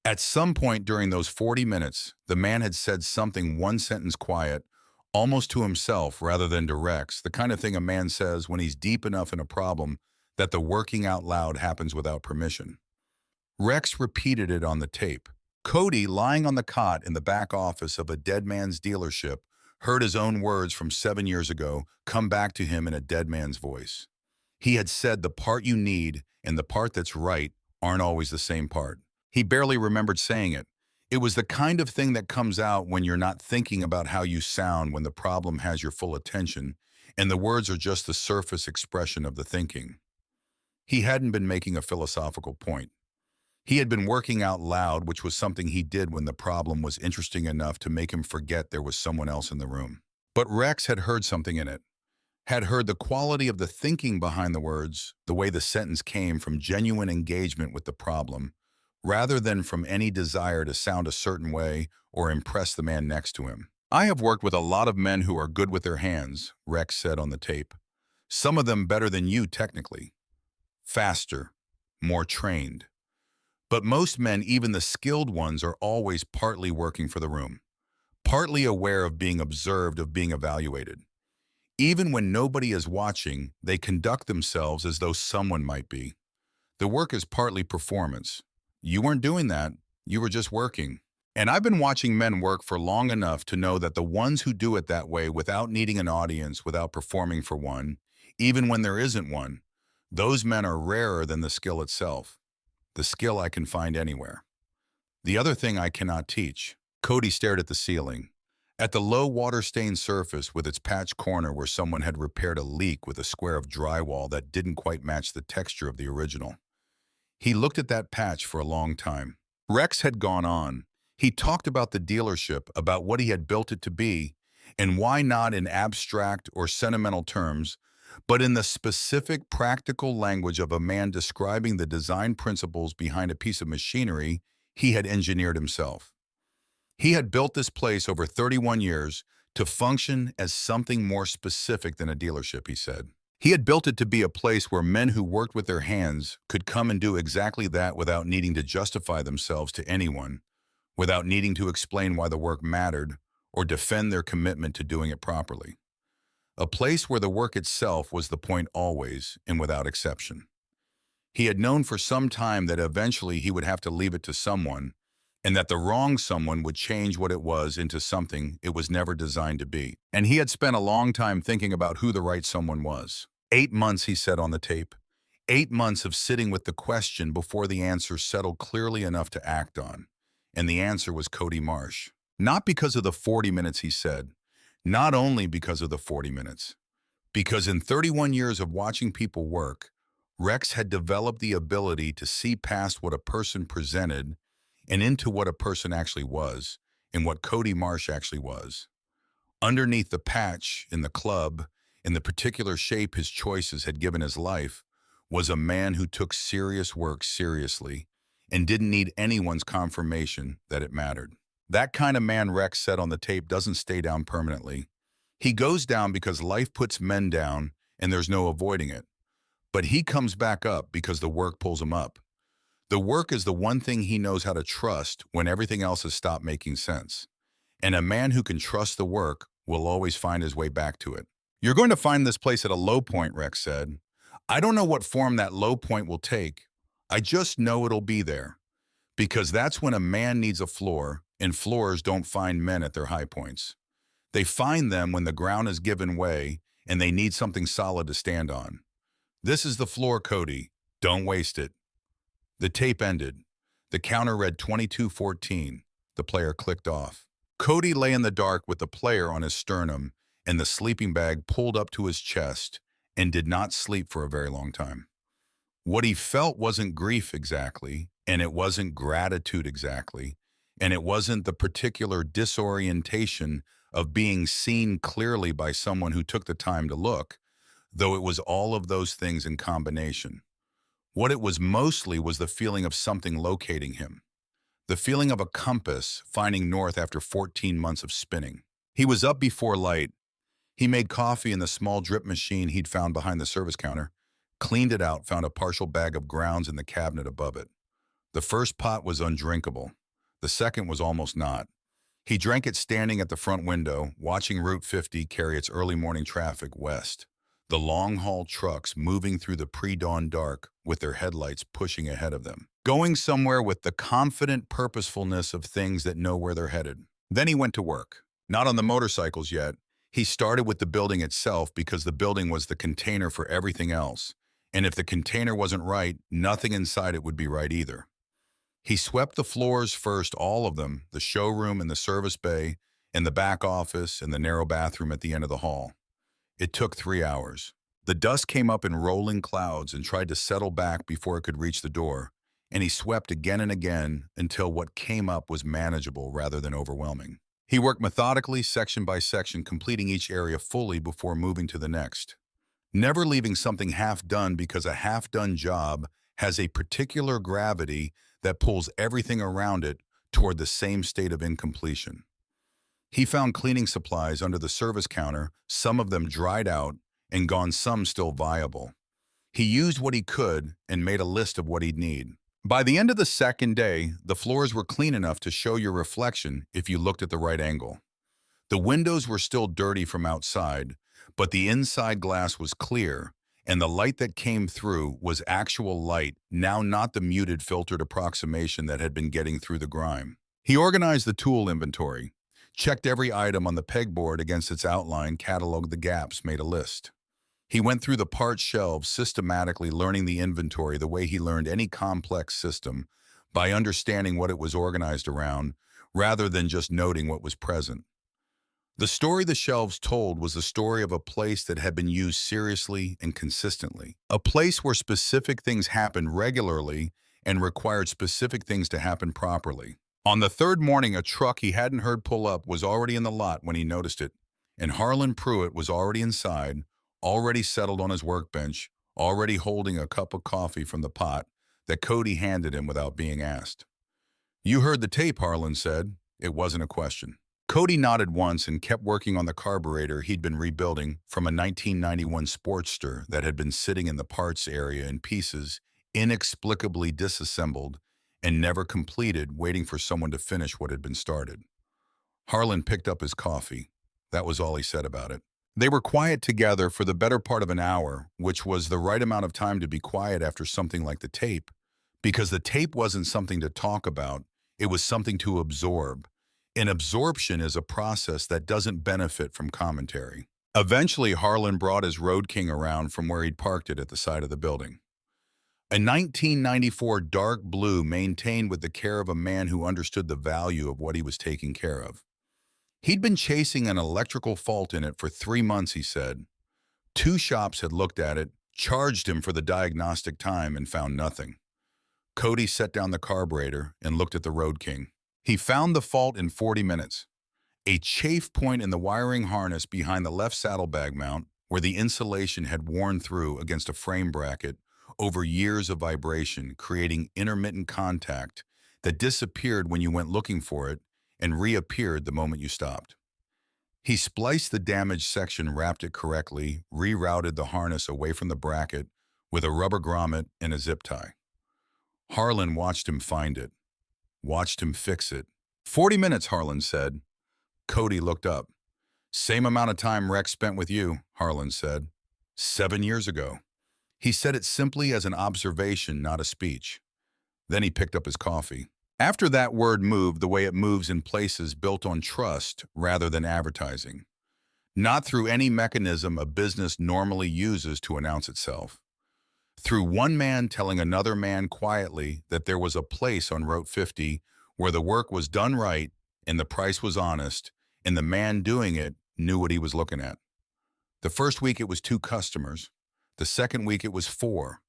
At some point during those 40 minutes, the man had said something one sentence quiet, almost to himself rather than to Rex, the kind of thing a man says when he's deep enough in a problem that the working out loud happens without permission. Rex repeated it on the tape. Cody, lying on the cot in the back office of a dead man's dealership, heard his own words from 7 years ago come back to him in a dead man's voice. He had said the part you need and the part that's right aren't always the same part. He barely remembered saying it. It was the kind of thing that comes out when you're not thinking about how you sound when the problem has your full attention, and the words are just the surface expression of the thinking. He hadn't been making a philosophical point. He had been working out loud, which was something he did when the problem was interesting enough to make him forget there was someone else in the room. But Rex had heard something in it, had heard the quality of the thinking behind the words, the way the sentence came from genuine engagement with the problem, rather than from any desire to sound a certain way or impress the man next to him. I have worked with a lot of men who are good with their hands, Rex said on the tape. Some of them better than you technically. Faster, more trained. But most men, even the skilled ones, are always partly working for the room, partly aware of being observed, of being evaluated. Even when nobody is watching, they conduct themselves as though someone might be. The work is partly performance. You weren't doing that, you were just working. And I've been watching men work for long enough to know that the ones who do it that way without needing an audience, without performing for one, even when there isn't one, those men are rarer than the skill itself. The skill I can find anywhere. The other thing I cannot teach. Cody stared at the ceiling, at the low water-stained surface with its patched corner where someone had repaired a leak with a square of drywall that didn't quite match the texture of the original. He looked at that patch for a long time. Rex had gone on. He talked about the dealership, about what he had built it to be, and why not in abstract or sentimental terms, but in the specific practical language of a man describing the design principles behind a piece of machinery he had engineered himself. He had built this place over 31 years to function as something more specific than a dealership, he said. He had built it to be a place where men who worked with their hands could come and do exactly that without needing to justify themselves to anyone, without needing to explain why the work mattered or defend their commitment to doing it properly. A place where the work itself was the point always and without exception. He had known for some time that eventually he would have to leave it to someone, and that the wrong someone would change what it was into something it was never designed to be. And he had spent a long time thinking about who the right someone was. 8 months, he said on the tape. 8 months of sitting with the question before the answer settled clearly enough to act on. And the answer was Cody Marsh. Not because of the 40 minutes, he said. Not only because of the 40 minutes. Because in 31 years of watching people work, Rex had developed the ability to see past what a person presented and into what a person actually was, and what Cody Marsh actually was. Underneath the patch, in the club, in the particular shape his choices had given his life, was a man who took serious work seriously and didn't need anyone's confirmation that it mattered. That kind of man, Rex said on the tape, doesn't stay down permanently. He goes down because life puts men down and there's no avoiding it. But he comes back up because the work pulls him up. The work is the one thing he knows how to trust when everything else has stopped making sense. And a man who can trust the work will always find his way back to it. You're going to find this place at a low point, Rex said. I don't know what form that low point will take. I just know it'll be there. Because that's when a man needs a floor, and floors don't find men at their high points. They find them when the ground has given way and they need something solid to stand on. This is the floor, Cody. Don't waste it. The tape ended. The counter read 22-14. The player clicked off. Cody lay in the dark with the player on his sternum and the sleeping bag pulled up to his chest and did not sleep for a very long time. What he felt wasn't grief exactly, and it wasn't gratitude exactly, and it wasn't the particular disorientation of being seen clearly by someone who took the time to look, though it was all of those things in combination. What it was mostly was the feeling of something locating him. The feeling of a compass finding north after 14 months of spinning. He was up before light. He made coffee in the small drip machine he'd found behind the service counter, cleaned it out, found a partial bag of grounds in the cabinet above it. The first pot was undrinkable. The second was almost not. He drank it standing at the front window, watching Route 50 carry its early morning traffic west. The long-haul trucks moving through the pre-dawn dark with their headlights pushing ahead of them. Going somewhere with the confident purposefulness of things that know where they're headed. Then he went to work. Not on the motorcycles yet. He started with the building itself because the building was the container for everything else. And if the container wasn't right, nothing inside it would be right either. He swept the floors first, all of them, the showroom and the service bay, and the back office and the narrow bathroom at the end of the hall. It took 3 hours. The dust came up in rolling clouds and tried to settle back before it could reach the door, and he swept again and again until what came up was manageable rather than overwhelming. He worked methodically, section by section, completing each area fully before moving to the next. Never leaving something half-done because a half-done job has a particular gravity that pulls everything around it toward the same state of incompletion. He found cleaning supplies under the service counter, some of them dried out and gone, some still viable. He used what he could and made a list of what he'd need. By the end of the second day, the floors were clean enough to show your reflection if you looked at the right angle. The windows were still dirty from outside, but the inside glass was clear, and the light that came through was actual light, now not the muted filtered approximation that had been getting through the grime. He organized the tool inventory, checked every item on the pegboard against its outline, cataloged the gaps, made a list. He went through the part shelves systematically, learning the inventory the way he learned any complex system, by understanding what it was organized around, rather than just noting what was present. The story the shelves told was the story of a place that had been used seriously and consistently. A place where specific things happened regularly and required specific things to happen properly. On the third morning, a truck he hadn't heard pull up was already in the lot when he noticed it, and Harlon Puit was already inside, already settled on his workbench, already holding a cup of coffee from the pot that Cody handed him without being asked. "You heard the tape," Harlon said. It wasn't a question. Cody nodded once and kept working on the carburetor he'd been rebuilding from a 1991 Sportster that had been sitting in the parts area in pieces, inexplicably disassembled and never completed, waiting for someone to finish what had been started. Harlon picked up his coffee. That was all he said about it. They were quiet together for the better part of an hour, which was the right amount of time to be quiet after something like the tape, because the tape wasn't something to talk about, it was something to absorb. And absorption is a process that doesn't benefit from commentary. Eventually, Harlon brought his Road King around from where he'd parked it at the side of the building. A 1994 dark blue, maintained with the care of a man who understood the value of what he was taking care of. He'd been chasing an electrical fault in it for 3 months, he said. 2 shops had looked at it, charged him for the diagnostic time, and found nothing. Cody set down the carburetor and looked at the Road King. He found the fault in 40 minutes. A chafe point in the wiring harness behind the left saddlebag mount, where the insulation had worn through against a frame bracket over years of vibration, creating intermittent contact that disappeared when you went looking for it and reappeared the moment you stopped. He spliced the damaged section, wrapped it correctly, rerouted the harness away from the bracket with a rubber grommet and a zip tie. Harlon watched him find it. Watched him fix it. 40 minutes, Harlon said. Cody looked up. "Same amount of time Rex spent with you," Harlon said. 7 years ago. He said it simply as an observation, not a speech. Then he picked up his coffee. After that word moved the way it moves in places built on trust rather than advertising. Not through any mechanism a business normally uses to announce itself. Through one man telling another man quietly that there was a place on Route 50 where the work was done right and the price was honest, and the man doing it knew what he was looking at. The first week it was 2 customers. The second week it was 4.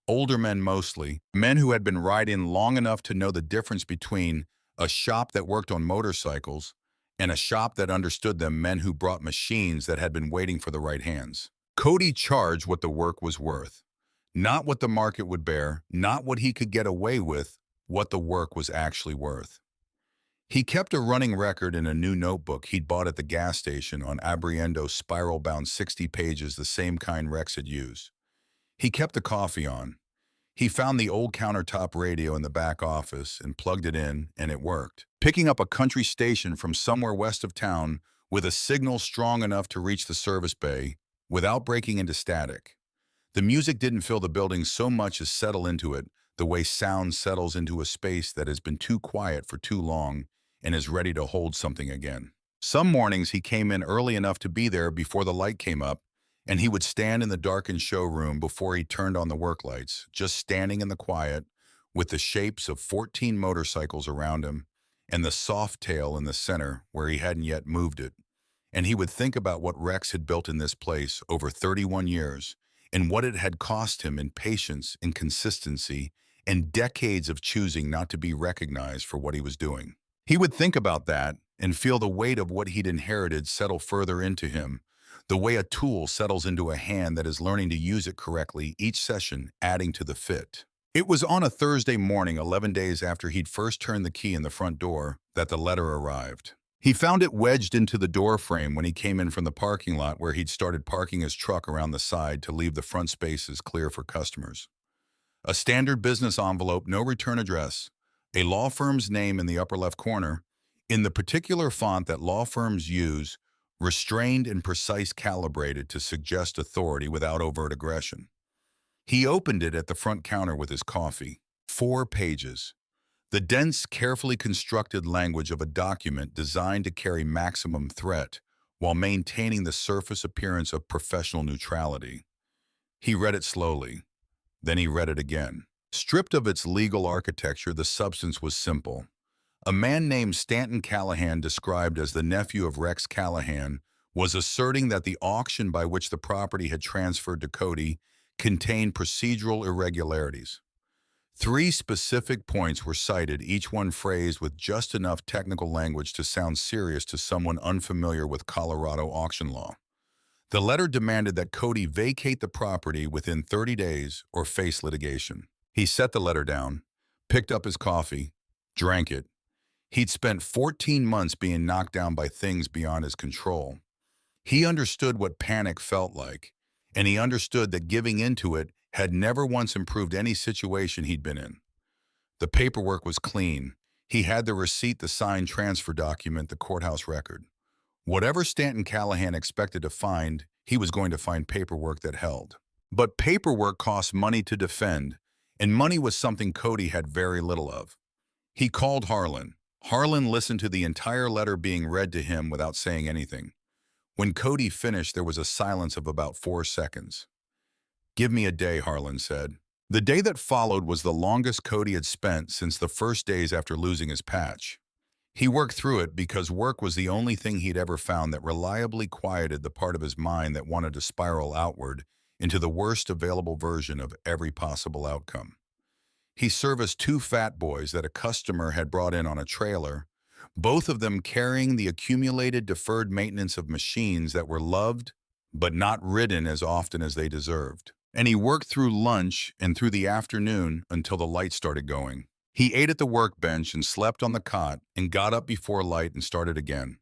Older men mostly, men who had been riding long enough to know the difference between a shop that worked on motorcycles and a shop that understood them, men who brought machines that had been waiting for the right hands. Cody charged what the work was worth. Not what the market would bear, not what he could get away with, what the work was actually worth. He kept a running record in a new notebook he'd bought at the gas station on Abriendo spiral-bound 60 pages, the same kind Rex had used. He kept the coffee on. He found the old countertop radio in the back office and plugged it in, and it worked. Picking up a country station from somewhere west of town with a signal strong enough to reach the service bay without breaking into static. The music didn't fill the building so much as settle into it, the way sound settles into a space that has been too quiet for too long and is ready to hold something again. Some mornings he came in early enough to be there before the light came up, and he would stand in the darkened showroom before he turned on the work lights, just standing in the quiet with the shapes of 14 motorcycles around him and the soft tail in the center where he hadn't yet moved it. And he would think about what Rex had built in this place over 31 years and what it had cost him in patience and consistency and decades of choosing not to be recognized for what he was doing. He would think about that and feel the weight of what he'd inherited settle further into him, the way a tool settles into a hand that is learning to use it correctly, each session adding to the fit. It was on a Thursday morning, 11 days after he'd first turned the key in the front door, that the letter arrived. He found it wedged into the door frame when he came in from the parking lot where he'd started parking his truck around the side to leave the front spaces clear for customers. A standard business envelope, no return address, a law firm's name in the upper left corner, in the particular font that law firms use, restrained and precise, calibrated to suggest authority without overt aggression. He opened it at the front counter with his coffee. 4 pages. The dense, carefully constructed language of a document designed to carry maximum threat while maintaining the surface appearance of professional neutrality. He read it slowly. Then he read it again. Stripped of its legal architecture, the substance was simple. A man named Stanton Callahan, described as the nephew of Rex Callahan, was asserting that the auction by which the property had transferred to Cody contained procedural irregularities. 3 specific points were cited, each one phrased with just enough technical language to sound serious to someone unfamiliar with Colorado auction law. The letter demanded that Cody vacate the property within 30 days or face litigation. He set the letter down, picked up his coffee, drank it. He'd spent 14 months being knocked down by things beyond his control. He understood what panic felt like, and he understood that giving into it had never once improved any situation he'd been in. The paperwork was clean. He had the receipt, the signed transfer document, the courthouse record. Whatever Stanton Callahan expected to find, he was going to find paperwork that held. But paperwork cost money to defend, and money was something Cody had very little of. He called Harlon. Harlon listened to the entire letter being read to him without saying anything. When Cody finished, there was a silence of about 4 seconds. "Give me a day," Harlon said. The day that followed was the longest Cody had spent since the first days after losing his patch. He worked through it because work was the only thing he'd ever found that reliably quieted the part of his mind that wanted to spiral outward into the worst available version of every possible outcome. He serviced 2 fat boys that a customer had brought in on a trailer, both of them carrying the accumulated deferred maintenance of machines that were loved but not ridden as often as they deserved. And he worked through lunch and through the afternoon until the light started going. He ate at the workbench and slept on the cot and got up before light and started again.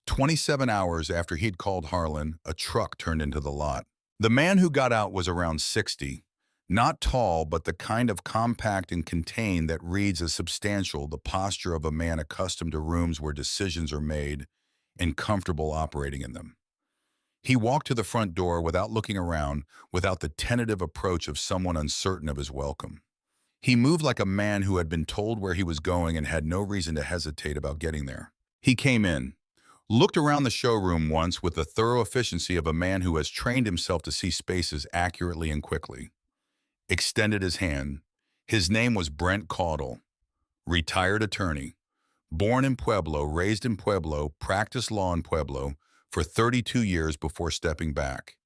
27 hours after he'd called Harlon, a truck turned into the lot. The man who got out was around 60. Not tall, but the kind of compact and contained that reads as substantial, the posture of a man accustomed to rooms where decisions are made and comfortable operating in them. He walked to the front door without looking around, without the tentative approach of someone uncertain of his welcome. He moved like a man who had been told where he was going and had no reason to hesitate about getting there. He came in, looked around the showroom once with the thorough efficiency of a man who has trained himself to see spaces accurately and quickly. Extended his hand. His name was Brent Caudle, retired attorney, born in Pueblo, raised in Pueblo, practiced law in Pueblo for 32 years before stepping back.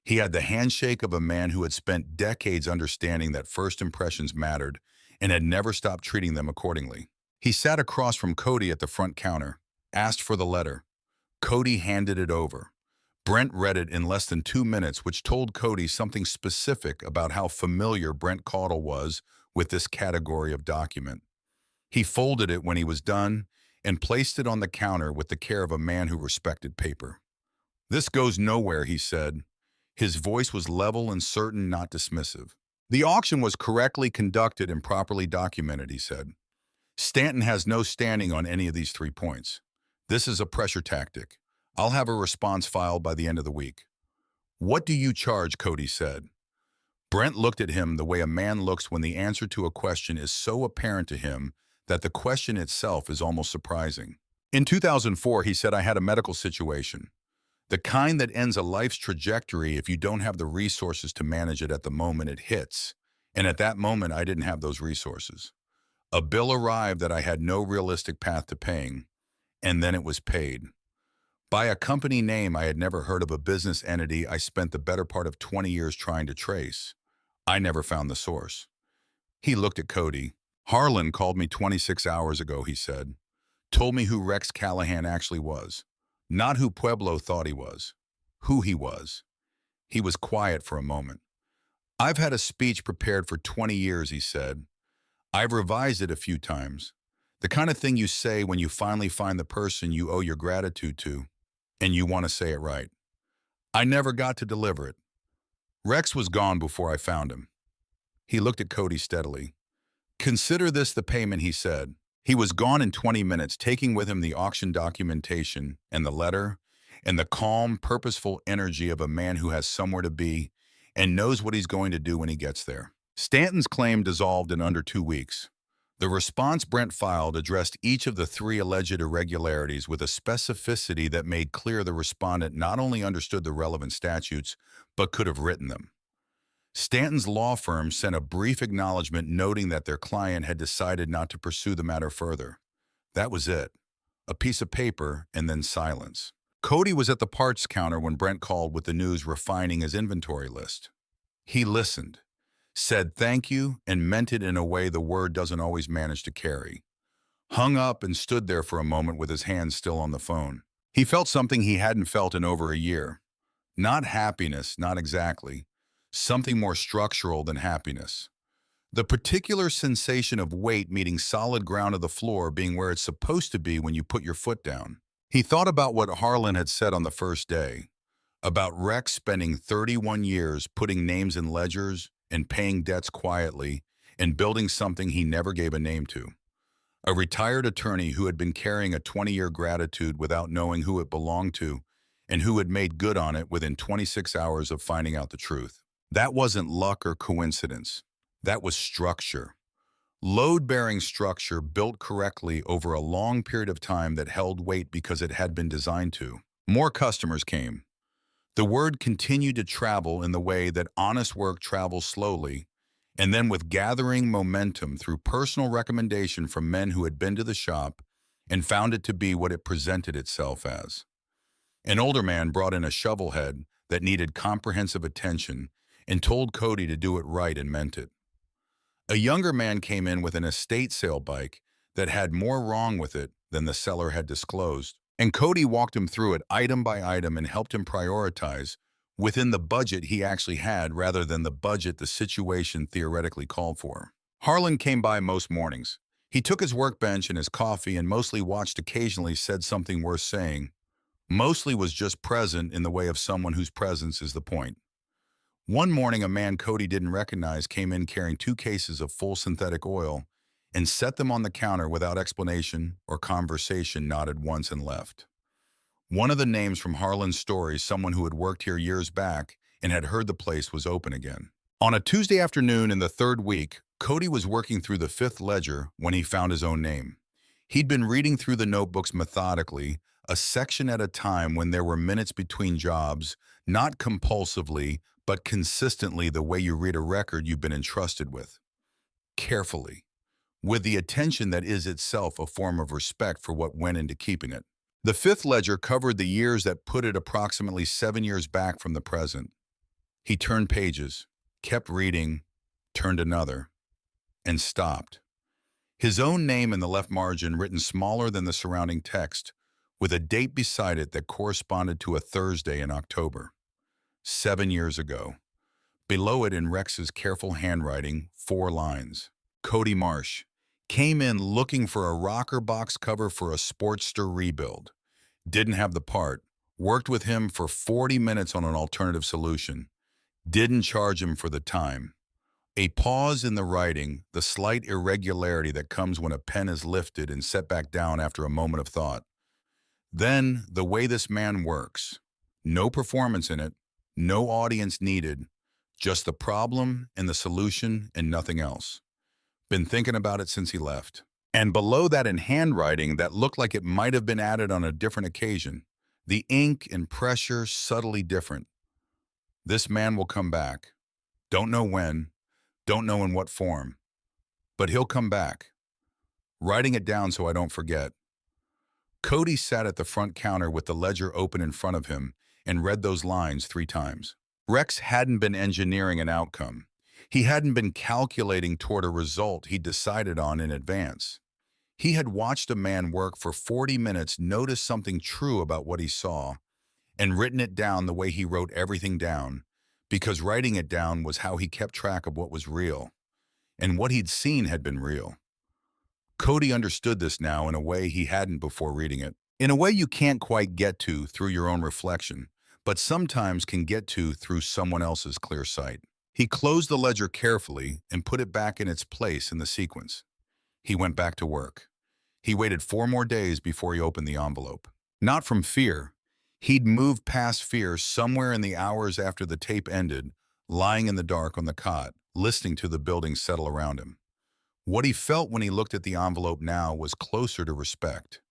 He had the handshake of a man who had spent decades understanding that first impressions mattered and had never stopped treating them accordingly. He sat across from Cody at the front counter, asked for the letter. Cody handed it over. Brent read it in less than 2 minutes, which told Cody something specific about how familiar Brent Caudle was with this category of document. He folded it when he was done and placed it on the counter with the care of a man who respected paper. "This goes nowhere," he said. His voice was level and certain, not dismissive. "The auction was correctly conducted and properly documented," he said. "Stanton has no standing on any of these 3 points. This is a pressure tactic. I'll have a response filed by the end of the week." "What do you charge?" Cody said. Brent looked at him the way a man looks when the answer to a question is so apparent to him that the question itself is almost surprising. "In 2004, he said, I had a medical situation. The kind that ends a life's trajectory if you don't have the resources to manage it at the moment it hits. And at that moment, I didn't have those resources. A bill arrived that I had no realistic path to paying, and then it was paid. By a company name I had never heard of, a business entity I spent the better part of 20 years trying to trace. I never found the source." He looked at Cody. "Harlon called me 26 hours ago," he said. "Told me who Rex Callahan actually was. Not who Pueblo thought he was. Who he was." He was quiet for a moment. "I've had a speech prepared for 20 years," he said. "I've revised it a few times. The kind of thing you say when you finally find the person you owe your gratitude to, and you want to say it right. I never got to deliver it. Rex was gone before I found him." He looked at Cody steadily. "Consider this the payment," he said. He was gone in 20 minutes, taking with him the auction documentation and the letter and the calm, purposeful energy of a man who has somewhere to be and knows what he's going to do when he gets there. Stanton's claim dissolved in under 2 weeks. The response Brent filed addressed each of the 3 alleged irregularities with a specificity that made clear the respondent not only understood the relevant statutes, but could have written them. Stanton's law firm sent a brief acknowledgement noting that their client had decided not to pursue the matter further. That was it. A piece of paper and then silence. Cody was at the parts counter when Brent called with the news, refining his inventory list. He listened, said thank you, and meant it in a way the word doesn't always manage to carry. Hung up and stood there for a moment with his hands still on the phone. He felt something he hadn't felt in over a year. Not happiness, not exactly. Something more structural than happiness. The particular sensation of weight meeting solid ground of the floor being where it's supposed to be when you put your foot down. He thought about what Harlon had said on the first day, about Rex spending 31 years putting names in ledgers and paying debts quietly and building something he never gave a name to. A retired attorney who had been carrying a 20-year gratitude without knowing who it belonged to and who had made good on it within 26 hours of finding out the truth. That wasn't luck or coincidence. That was structure. Load-bearing structure built correctly over a long period of time that held weight because it had been designed to. More customers came. The word continued to travel in the way that honest work travels slowly, and then with gathering momentum through personal recommendation from men who had been to the shop and found it to be what it presented itself as. An older man brought in a shovel head that needed comprehensive attention and told Cody to do it right and meant it. A younger man came in with an estate sale bike that had more wrong with it than the seller had disclosed, and Cody walked him through it item by item and helped him prioritize within the budget he actually had rather than the budget the situation theoretically called for. Harlon came by most mornings. He took his workbench and his coffee and mostly watched, occasionally said something worth saying. Mostly was just present in the way of someone whose presence is the point. One morning, a man Cody didn't recognize came in carrying 2 cases of full synthetic oil and set them on the counter without explanation or conversation, nodded once and left. One of the names from Harlan's story, someone who had worked here years back and had heard the place was open again. On a Tuesday afternoon in the 3rd week, Cody was working through the 5th ledger when he found his own name. He'd been reading through the notebooks methodically, a section at a time when there were minutes between jobs, not compulsively, but consistently the way you read a record you've been entrusted with. Carefully, with the attention that is itself a form of respect for what went into keeping it. The 5th ledger covered the years that put it approximately 7 years back from the present. He turned pages, kept reading, turned another, and stopped. His own name in the left margin, written smaller than the surrounding text, with a date beside it that corresponded to a Thursday in October, 7 years ago. Below it in Rex's careful handwriting, 4 lines. Cody Marsh came in looking for a rocker box cover for a Sportster rebuild. Didn't have the part. Worked with him for 40 minutes on an alternative solution. Didn't charge him for the time. A pause in the writing, the slight irregularity that comes when a pen is lifted and set back down after a moment of thought. Then, the way this man works. No performance in it, no audience needed, just the problem and the solution and nothing else. Been thinking about it since he left. And below that in handwriting that looked like it might have been added on a different occasion, the ink and pressure subtly different. This man will come back. Don't know when, don't know in what form, but he'll come back. Writing it down so I don't forget. Cody sat at the front counter with the ledger open in front of him and read those lines 3 times. Rex hadn't been engineering an outcome. He hadn't been calculating toward a result he'd decided on in advance. He had watched a man work for 40 minutes, notice something true about what he saw, and written it down the way he wrote everything down, because writing it down was how he kept track of what was real, and what he'd seen had been real. Cody understood this now in a way he hadn't before reading it. In a way you can't quite get to through your own reflection, but sometimes can get to through someone else's clear sight. He closed the ledger carefully and put it back in its place in the sequence. He went back to work. He waited 4 more days before he opened the envelope. Not from fear. He'd moved past fear somewhere in the hours after the tape ended, lying in the dark on the cot, listening to the building settle around him. What he felt when he looked at the envelope now was closer to respect.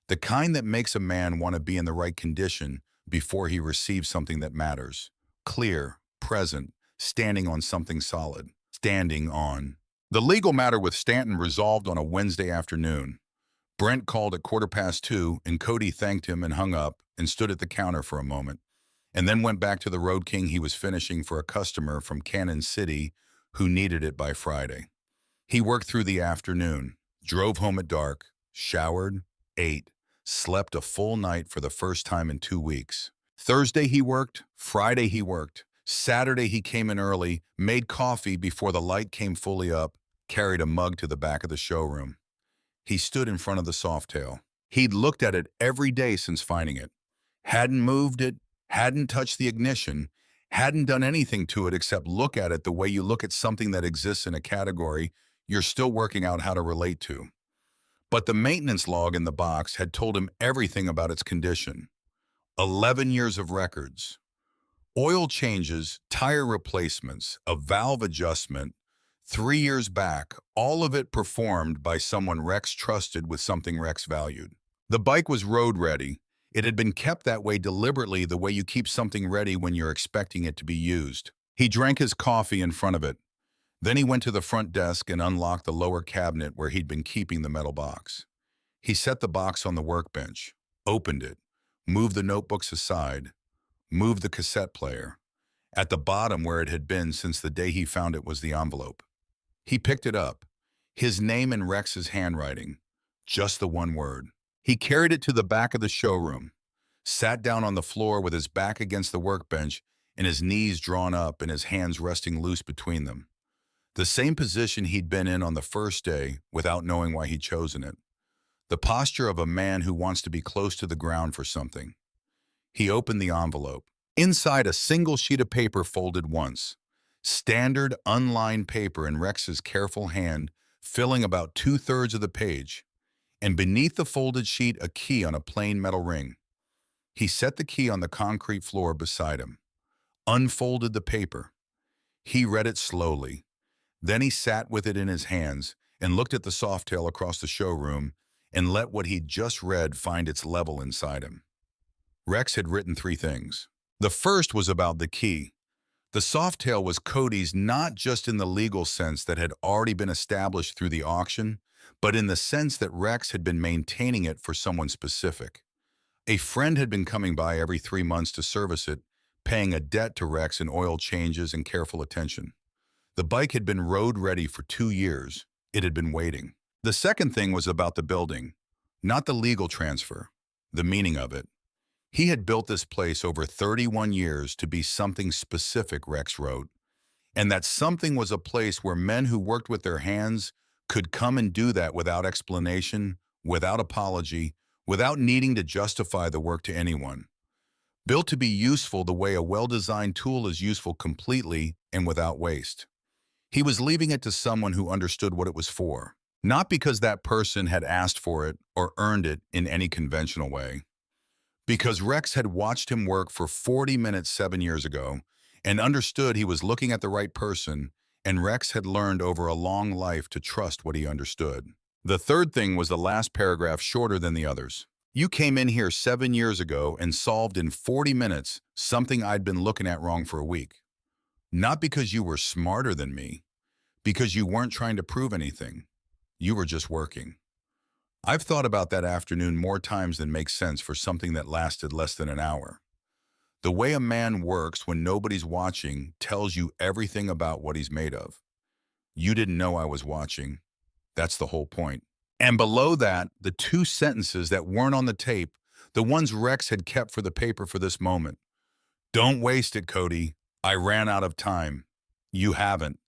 The kind that makes a man want to be in the right condition before he receives something that matters. Clear, present, standing on something solid. Standing on. The legal matter with Stanton resolved on a Wednesday afternoon. Brent called at 2:15, and Cody thanked him and hung up and stood at the counter for a moment, and then went back to the Road King he was finishing for a customer from Cannon City who needed it by Friday. He worked through the afternoon, drove home at dark, showered, ate, slept a full night for the first time in 2 weeks. Thursday he worked, Friday he worked, Saturday he came in early, made coffee before the light came fully up, carried a mug to the back of the showroom. He stood in front of the Softail. He'd looked at it every day since finding it. Hadn't moved it, hadn't touched the ignition, hadn't done anything to it except look at it the way you look at something that exists in a category you're still working out how to relate to. But the maintenance log in the box had told him everything about its condition. 11 years of records. Oil changes, tire replacements, a valve adjustment, 3 years back, all of it performed by someone Rex trusted with something Rex valued. The bike was road ready. It had been kept that way deliberately, the way you keep something ready when you're expecting it to be used. He drank his coffee in front of it. Then he went to the front desk and unlocked the lower cabinet where he'd been keeping the metal box. He set the box on the workbench, opened it, moved the notebooks aside, moved the cassette player. At the bottom where it had been since the day he found it was the envelope. He picked it up, his name in Rex's handwriting, just the one word. He carried it to the back of the showroom, sat down on the floor with his back against the workbench and his knees drawn up and his hands resting loose between them. The same position he'd been in on the first day without knowing why he'd chosen it. The posture of a man who wants to be close to the ground for something. He opened the envelope. Inside, a single sheet of paper folded once. Standard, unlined paper in Rex's careful hand, filling about 2/3 of the page. And beneath the folded sheet, a key on a plain metal ring. He set the key on the concrete floor beside him. Unfolded the paper. He read it slowly. Then he sat with it in his hands and looked at the Softail across the showroom and let what he'd just read find its level inside him. Rex had written 3 things. The first was about the key. The Softail was Cody's not just in the legal sense that had already been established through the auction, but in the sense that Rex had been maintaining it for someone specific. A friend had been coming by every 3 months to service it, paying a debt to Rex in oil changes and careful attention. The bike had been road ready for 2 years. It had been waiting. The second thing was about the building, not the legal transfer. the meaning of it. He had built this place over 31 years to be something specific, Rex wrote, and that something was a place where men who worked with their hands could come and do that without explanation, without apology, without needing to justify the work to anyone. Built to be useful the way a well-designed tool is useful completely and without waste. He was leaving it to someone who understood what it was for, not because that person had asked for it or earned it in any conventional way. Because Rex had watched him work for 40 minutes 7 years ago and understood he was looking at the right person, and Rex had learned over a long life to trust what he understood. The third thing was the last paragraph, shorter than the others. You came in here 7 years ago and solved in 40 minutes something I'd been looking at wrong for a week. Not because you were smarter than me, because you weren't trying to prove anything. You were just working. I've thought about that afternoon more times than makes sense for something that lasted less than an hour. The way a man works when nobody's watching tells you everything about what he's made of. You didn't know I was watching. That's the whole point. And below that, the two sentences that weren't on the tape, the ones Rex had kept for the paper for this moment. Don't waste it, Cody. I ran out of time. You haven't.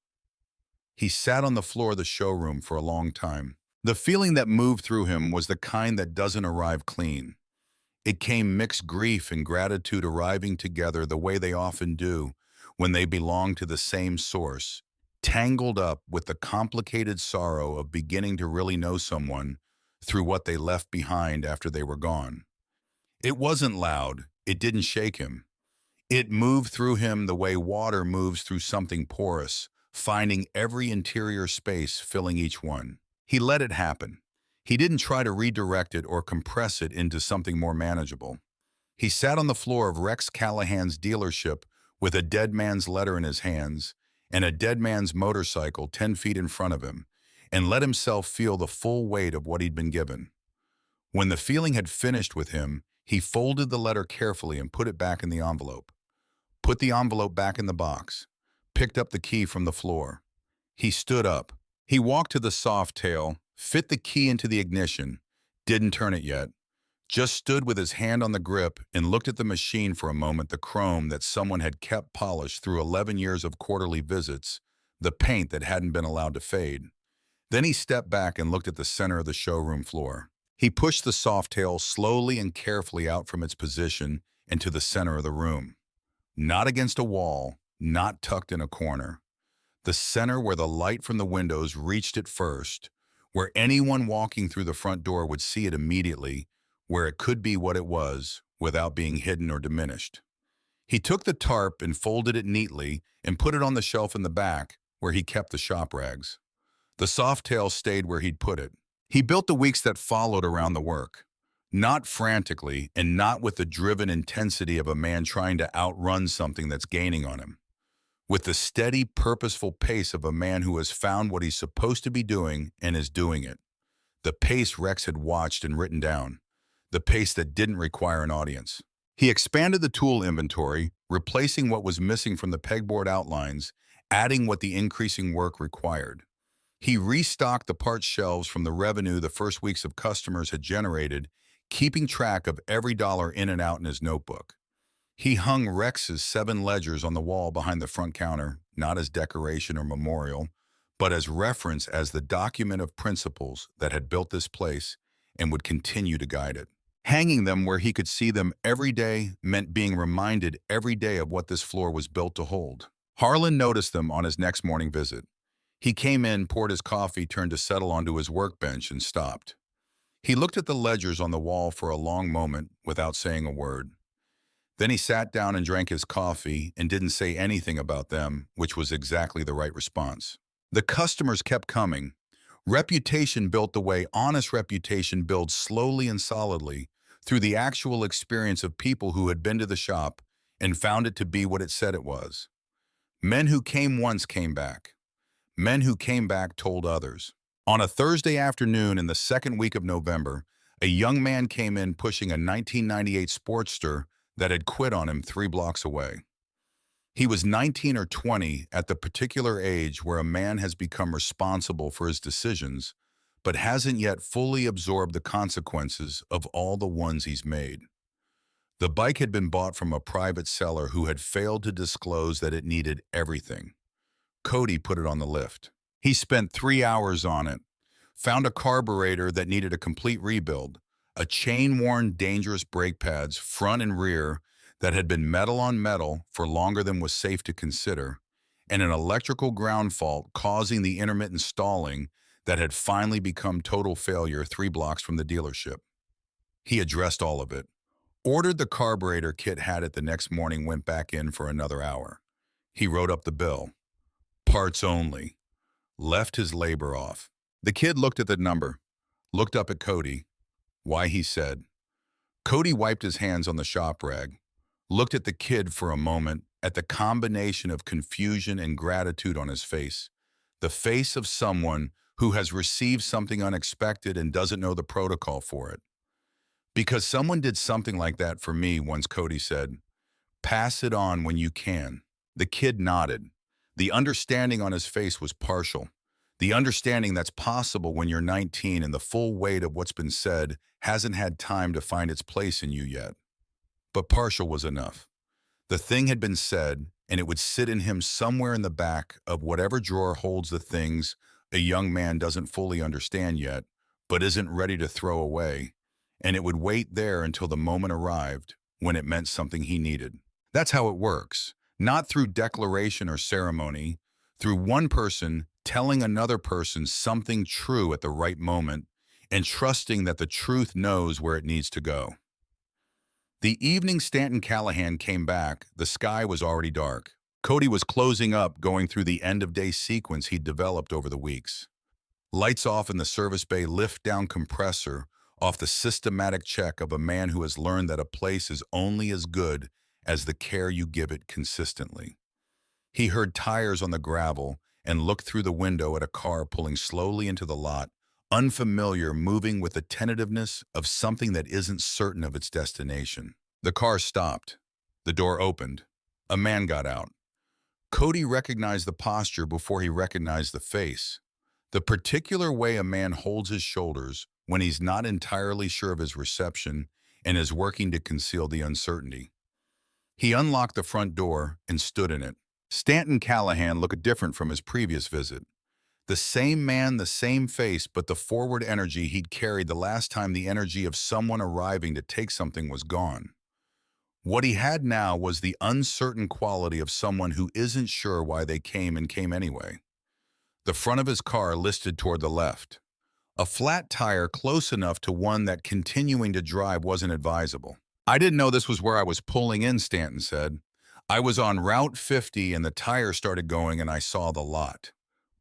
He sat on the floor of the showroom for a long time. The feeling that moved through him was the kind that doesn't arrive clean. It came mixed grief and gratitude arriving together the way they often do when they belong to the same source, tangled up with the complicated sorrow of beginning to really know someone through what they left behind after they were gone. It wasn't loud. It didn't shake him. It moved through him the way water moves through something porous, finding every interior space, filling each one. He let it happen. He didn't try to redirect it or compress it into something more manageable. He sat on the floor of Rex Callahan's dealership with a dead man's letter in his hands and a dead man's motorcycle 10 feet in front of him, and let himself feel the full weight of what he'd been given. When the feeling had finished with him, he folded the letter carefully and put it back in the envelope. Put the envelope back in the box. Picked up the key from the floor. He stood up. He walked to the soft tail, fit the key into the ignition, didn't turn it yet, just stood with his hand on the grip and looked at the machine for a moment, the chrome that someone had kept polished through 11 years of quarterly visits, the paint that hadn't been allowed to fade. Then he stepped back and looked at the center of the showroom floor. He pushed the soft tail slowly and carefully out from its position into the center of the room. Not against a wall, not tucked in a corner. The center where the light from the windows reached it first, where anyone walking through the front door would see it immediately, where it could be what it was without being hidden or diminished. He took the tarp and folded it neatly and put it on the shelf in the back where he kept the shop rags. The soft tail stayed where he'd put it. He built the weeks that followed around the work, not frantically and not with the driven intensity of a man trying to outrun something that's gaining on him. With the steady, purposeful pace of a man who has found what he's supposed to be doing and is doing it. The pace Rex had watched and written down. The pace that didn't require an audience. He expanded the tool inventory, replacing what was missing from the pegboard outlines, adding what the increasing work required. He restocked the parts shelves from the revenue the first weeks of customers had generated, keeping track of every dollar in and out in his notebook. He hung Rex's 7 ledgers on the wall behind the front counter, not as decoration or memorial, but as reference as the document of principles that had built this place and would continue to guide it. Hanging them where he could see them every day meant being reminded every day of what this floor was built to hold. Harlon noticed them on his next morning visit. He came in, poured his coffee, turned to settle onto his workbench, and stopped. He looked at the ledgers on the wall for a long moment without saying a word. Then he sat down and drank his coffee and didn't say anything about them, which was exactly the right response. The customers kept coming. Reputation built the way honest reputation builds slowly and solidly through the actual experience of people who had been to the shop and found it to be what it said it was. Men who came once came back. Men who came back told others. On a Thursday afternoon in the second week of November, a young man came in pushing a 1998 Sportster that had quit on him 3 blocks away. He was 19 or 20 at the particular age where a man has become responsible for his decisions, but hasn't yet fully absorbed the consequences of all the ones he's made. The bike had been bought from a private seller who had failed to disclose that it needed everything. Cody put it on the lift. He spent 3 hours on it, found a carburetor that needed a complete rebuild, a chain-worn dangerous brake pads, front and rear, that had been metal on metal for longer than was safe to consider, and an electrical ground fault causing the intermittent stalling that had finally become total failure 3 blocks from the dealership. He addressed all of it, ordered the carburetor kit, had it the next morning, went back in for another hour. He wrote up the bill. Parts only. Left his labor off. The kid looked at the number, looked up at Cody. Why, he said. Cody wiped his hands on the shop rag, looked at the kid for a moment, at the combination of confusion and gratitude on his face, the face of someone who has received something unexpected and doesn't know the protocol for it. Because someone did something like that for me once, Cody said. Pass it on when you can. The kid nodded. The understanding on his face was partial. The understanding that's possible when you're 19 and the full weight of what's been said hasn't had time to find its place in you yet. But partial was enough. The thing had been said, and it would sit in him somewhere in the back of whatever drawer holds the things a young man doesn't fully understand yet, but isn't ready to throw away, and it would wait there until the moment arrived when it meant something he needed. That's how it works, not through declaration or ceremony, through one person telling another person something true at the right moment and trusting that the truth knows where it needs to go. The evening Stanton Callahan came back, the sky was already dark. Cody was closing up, going through the end-of-day sequence he'd developed over the weeks. Lights off in the service bay, lift-down compressor off the systematic check of a man who has learned that a place is only as good as the care you give it consistently. He heard tires on the gravel and looked through the window at a car pulling slowly into the lot, unfamiliar, moving with the tentativeness of something that isn't certain of its destination. The car stopped. The door opened. A man got out. Cody recognized the posture before he recognized the face. The particular way a man holds his shoulders when he's not entirely sure of his reception and is working to conceal the uncertainty. He unlocked the front door and stood in it. Stanton Callahan looked different from his previous visit. The same man, the same face, but the forward energy he'd carried the last time, the energy of someone arriving to take something, was gone. What he had now was the uncertain quality of someone who isn't sure why they came and came anyway. The front of his car listed toward the left. A flat tire close enough to one that continuing to drive wasn't advisable. I didn't know this was where I was pulling in, Stanton said. I was on Route 50 and the tire started going and I saw the lot.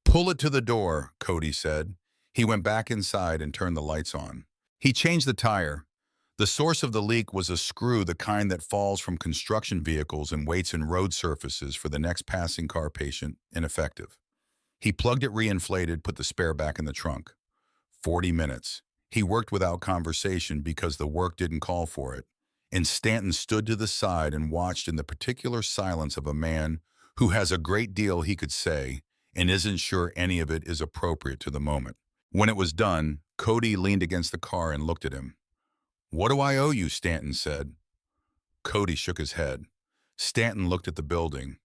Pull it to the door, Cody said. He went back inside and turned the lights on. He changed the tire. The source of the leak was a screw, the kind that falls from construction vehicles and waits in road surfaces for the next passing car patient, ineffective. He plugged it, reinflated, put the spare back in the trunk. 40 minutes. He worked without conversation because the work didn't call for it. And Stanton stood to the side and watched in the particular silence of a man who has a great deal he could say and isn't sure any of it is appropriate to the moment. When it was done, Cody leaned against the car and looked at him. What do I owe you? Stanton said. Cody shook his head. Stanton looked at the building,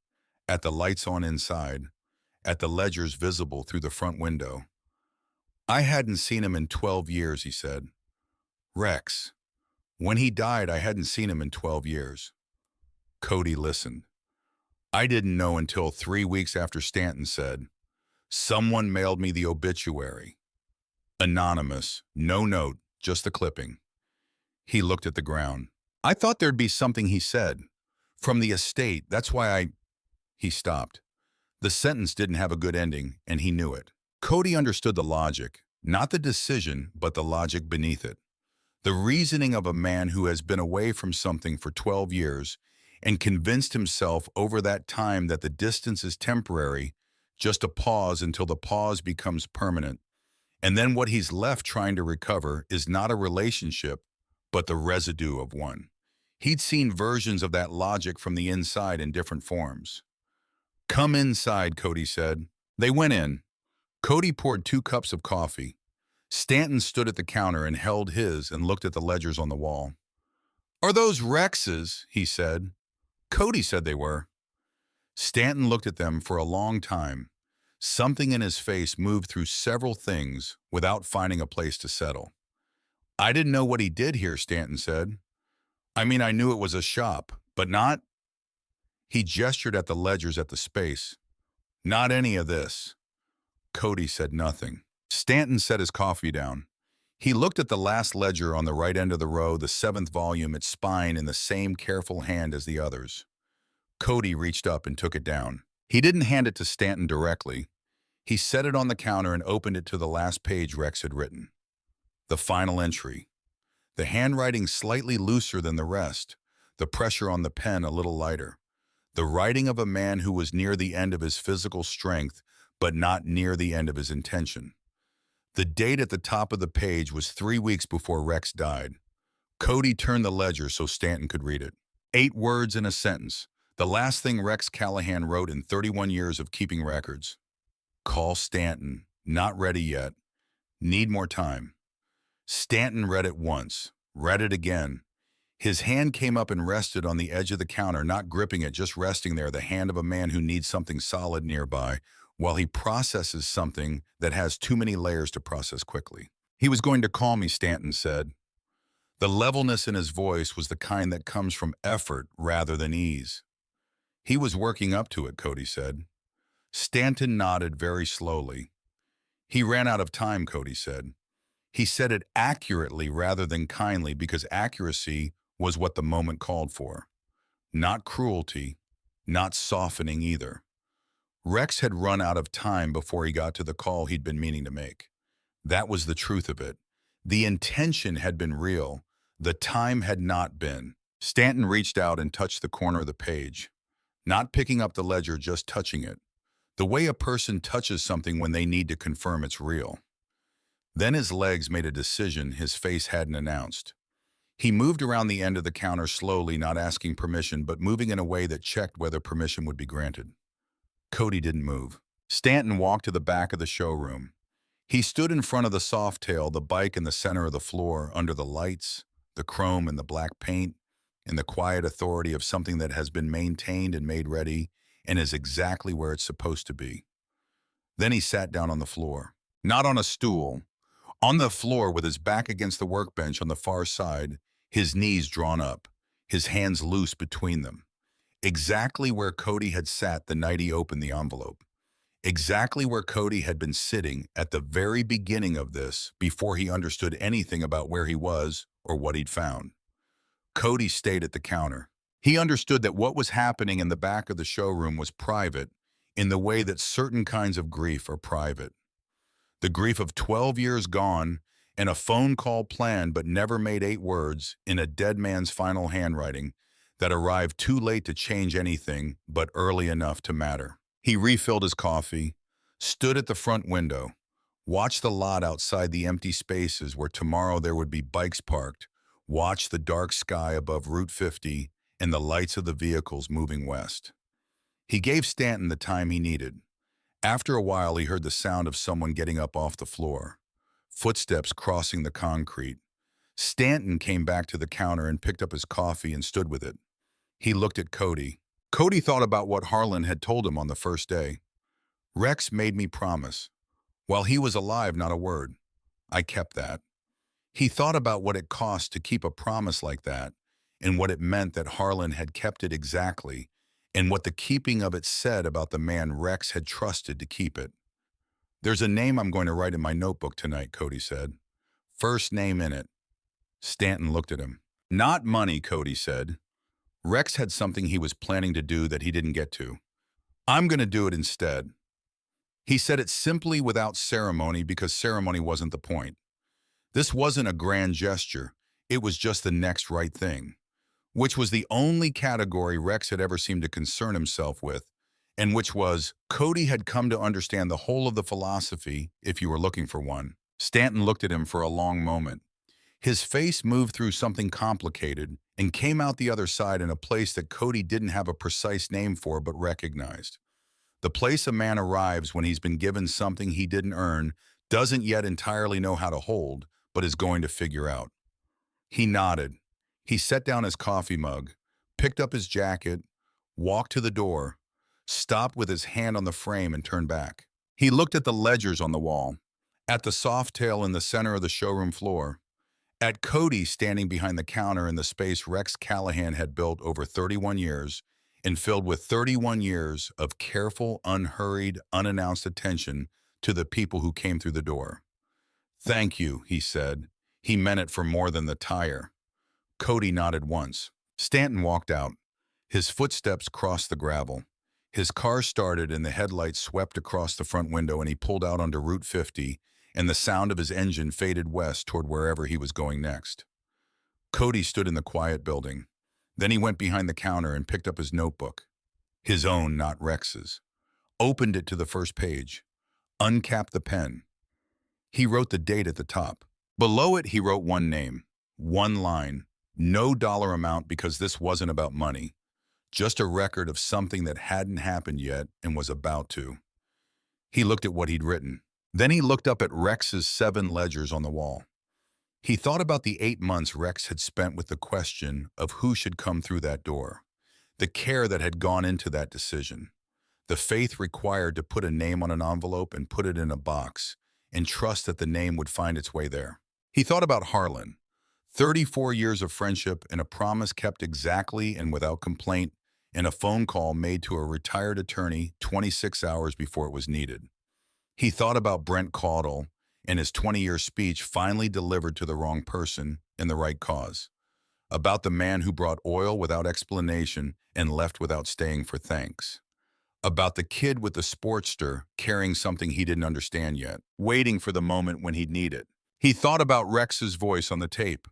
at the lights on inside, at the ledgers visible through the front window. I hadn't seen him in 12 years, he said. Rex. When he died, I hadn't seen him in 12 years. Cody listened. I didn't know until 3 weeks after Stanton said, someone mailed me the obituary. Anonymous, no note, just the clipping. He looked at the ground. I thought there'd be something, he said. From the estate, that's why He stopped. The sentence didn't have a good ending, and he knew it. Cody understood the logic, not the decision, but the logic beneath it. The reasoning of a man who has been away from something for 12 years and convinced himself over that time that the distance is temporary, just a pause until the pause becomes permanent. And then what he's left trying to recover is not a relationship, but the residue of one. He'd seen versions of that logic from the inside in different forms. Come inside, Cody said. They went in. Cody poured 2 cups of coffee. Stanton stood at the counter and held his and looked at the ledgers on the wall. "Are those Rex's?" he said. "Cody said they were." Stanton looked at them for a long time. Something in his face moved through several things without finding a place to settle. "I didn't know what he did here," Stanton said. "I mean, I knew it was a shop, but not—" He gestured at the ledgers at the space. "Not any of this." Cody said nothing. Stanton set his coffee down. He looked at the last ledger on the right end of the row, the seventh volume, its spine in the same careful hand as the others. Cody reached up and took it down. He didn't hand it to Stanton directly. He set it on the counter and opened it to the last page Rex had written. The final entry. The handwriting slightly looser than the rest, the pressure on the pen a little lighter. The writing of a man who was near the end of his physical strength, but not near the end of his intention. The date at the top of the page was 3 weeks before Rex died. Cody turned the ledger so Stanton could read it. 8 words in a sentence. The last thing Rex Callahan wrote in 31 years of keeping records. Call Stanton. Not ready yet. Need more time. Stanton read it once. Read it again. His hand came up and rested on the edge of the counter, not gripping it, just resting there, the hand of a man who needs something solid nearby, while he processes something that has too many layers to process quickly. "He was going to call me," Stanton said. The levelness in his voice was the kind that comes from effort rather than ease. "He was working up to it," Cody said. Stanton nodded very slowly. "He ran out of time," Cody said. He said it accurately rather than kindly because accuracy was what the moment called for. Not cruelty, not softening either. Rex had run out of time before he got to the call he'd been meaning to make. That was the truth of it. The intention had been real. The time had not been. Stanton reached out and touched the corner of the page. Not picking up the ledger, just touching it. The way a person touches something when they need to confirm it's real. Then his legs made a decision his face hadn't announced. He moved around the end of the counter slowly, not asking permission, but moving in a way that checked whether permission would be granted. Cody didn't move. Stanton walked to the back of the showroom. He stood in front of the Softail, the bike in the center of the floor, under the lights, the chrome and the black paint, and the quiet authority of something that has been maintained and made ready and is exactly where it's supposed to be. Then he sat down on the floor. Not on a stool. On the floor with his back against the workbench on the far side, his knees drawn up, his hands loose between them. Exactly where Cody had sat the night he opened the envelope. Exactly where Cody had been sitting at the very beginning of this before he understood anything about where he was or what he'd found. Cody stayed at the counter. He understood that what was happening in the back of the showroom was private in the way that certain kinds of grief are private. The grief of 12 years gone and a phone call planned but never made 8 words in a dead man's final handwriting that arrived too late to change anything but early enough to matter. He refilled his coffee, stood at the front window, watched the lot outside the empty spaces where tomorrow there would be bikes parked, watched the dark sky above Route 50 and the lights of the vehicles moving west. He gave Stanton the time he needed. After a while, he heard the sound of someone getting up off the floor, footsteps crossing the concrete. Stanton came back to the counter and picked up his coffee and stood with it. He looked at Cody. Cody thought about what Harlon had told him on the first day. "Rex made me promise. While he was alive, not a word. I kept that." He thought about what it cost to keep a promise like that, and what it meant that Harlon had kept it exactly, and what the keeping of it said about the man Rex had trusted to keep it. "There's a name I'm going to write in my notebook tonight," Cody said. "First name in it." Stanton looked at him. "Not money," Cody said. Rex had something he was planning to do that he didn't get to. "I'm going to do it instead." He said it simply without ceremony because ceremony wasn't the point. This wasn't a grand gesture. It was just the next right thing, which was the only category Rex had ever seemed to concern himself with, and which was, Cody had come to understand the whole of the philosophy if you were looking for one. Stanton looked at him for a long moment. His face moved through something complicated and came out the other side in a place that Cody didn't have a precise name for but recognized. The place a man arrives when he's been given something he didn't earn doesn't yet entirely know how to hold, but is going to figure out. He nodded. He set down his coffee mug, picked up his jacket, walked to the door, stopped with his hand on the frame and turned back. He looked at the ledgers on the wall, at the soft tail in the center of the showroom floor, at Cody standing behind the counter in the space Rex Callahan had built over 31 years and filled with 31 years of careful, unhurried, unannounced attention to the people who came through the door. "Thank you," he said. He meant it for more than the tire. Cody nodded once. Stanton walked out. His footsteps crossed the gravel. His car started and the headlights swept across the front window and he pulled out onto Route 50 and the sound of his engine faded west toward wherever he was going next. Cody stood in the quiet building. Then he went behind the counter and picked up his notebook. His own, not Rex's. Opened it to the first page. Uncapped the pen. He wrote the date at the top. Below it, he wrote one name, one line, no dollar amount because this wasn't about money. Just a record of something that hadn't happened yet and was about to. He looked at what he'd written. Then he looked up at Rex's 7 ledgers on the wall. He thought about the 8 months Rex had spent with the question of who should come through that door, the care that had gone into that decision, the faith required to put a name on an envelope and put it in a box, and trust that the name would find its way there. He thought about Harlon, 34 years of friendship and a promise kept exactly and without complaint, and a phone call made to a retired attorney 26 hours before it was needed. He thought about Brent Caudle and his 20-year speech finally delivered to the wrong person in the right cause, about the man who brought oil without explanation and left without staying for thanks, about the kid with the Sportster carrying something he didn't understand yet, waiting for the moment when he'd need it. He thought about Rex's voice on the tape,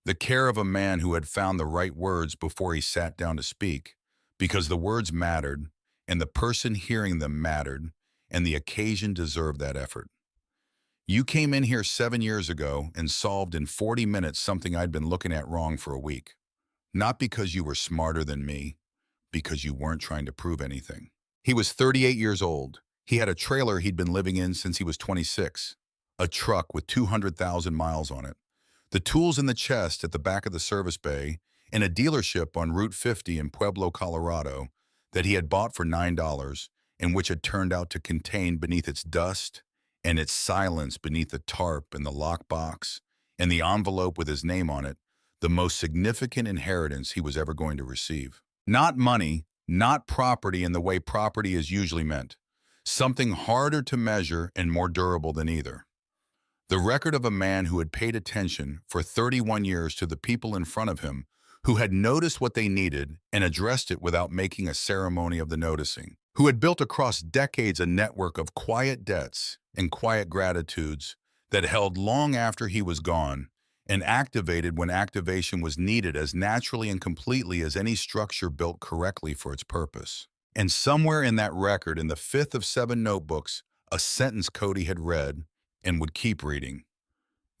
the care of a man who had found the right words before he sat down to speak, because the words mattered, and the person hearing them mattered, and the occasion deserved that effort. You came in here 7 years ago and solved in 40 minutes something I'd been looking at wrong for a week. Not because you were smarter than me, because you weren't trying to prove anything. He was 38 years old. He had a trailer he'd been living in since he was 26, a truck with 200,000 miles on it, the tools in the chest at the back of the service bay, and a dealership on Route 50 in Pueblo, Colorado, that he had bought for $9 and which had turned out to contain beneath its dust and its silence beneath the tarp and the lockbox and the envelope with his name on it, the most significant inheritance he was ever going to receive. Not money, not property in the way property is usually meant. Something harder to measure and more durable than either. The record of a man who had paid attention for 31 years to the people in front of him, who had noticed what they needed and addressed it without making a ceremony of the noticing, who had built across decades a network of quiet debts and quiet gratitudes that held long after he was gone and activated when activation was needed as naturally and completely as any structure built correctly for its purpose. And somewhere in that record, in the 5th of 7 notebooks, a sentence Cody had read and would keep reading.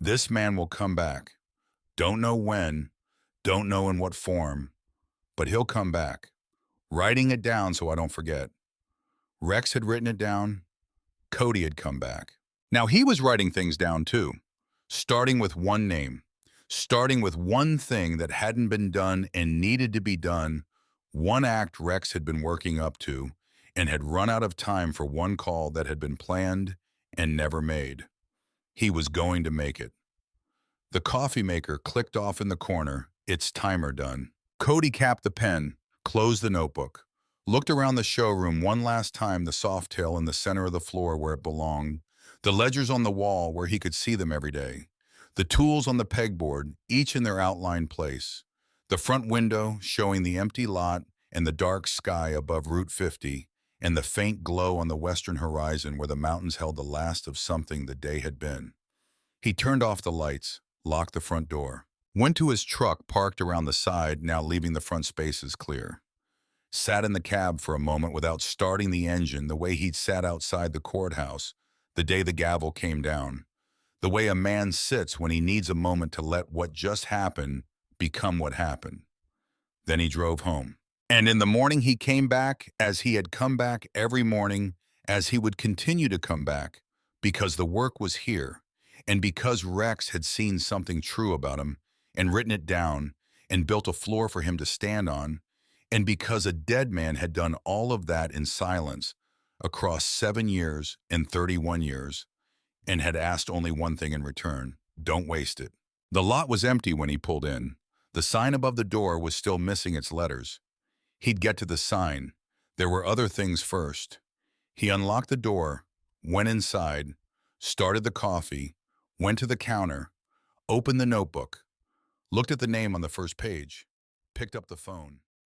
This man will come back. Don't know when, don't know in what form, but he'll come back. Writing it down so I don't forget. Rex had written it down. Cody had come back. Now he was writing things down too, starting with one name, starting with one thing that hadn't been done and needed to be done, one act Rex had been working up to and had run out of time for one call that had been planned and never made. He was going to make it. The coffee maker clicked off in the corner, its timer done. Cody capped the pen, closed the notebook, looked around the showroom one last time, the soft tail in the center of the floor where it belonged, the ledgers on the wall where he could see them every day, the tools on the pegboard, each in their outlined place, the front window showing the empty lot and the dark sky above Route 50, and the faint glow on the western horizon where the mountains held the last of something the day had been. He turned off the lights, locked the front door, went to his truck parked around the side, now leaving the front spaces clear. Sat in the cab for a moment without starting the engine the way he'd sat outside the courthouse the day the gavel came down, the way a man sits when he needs a moment to let what just happened become what happened. Then he drove home. And in the morning he came back as he had come back every morning, as he would continue to come back, because the work was here, and because Rex had seen something true about him and written it down and built a floor for him to stand on, and because a dead man had done all of that in silence across 7 years and 31 years and had asked only one thing in return: don't waste it. The lot was empty when he pulled in. The sign above the door was still missing its letters. He'd get to the sign. There were other things first. He unlocked the door, went inside, started the coffee, went to the counter, opened the notebook, looked at the name on the first page, picked up the phone.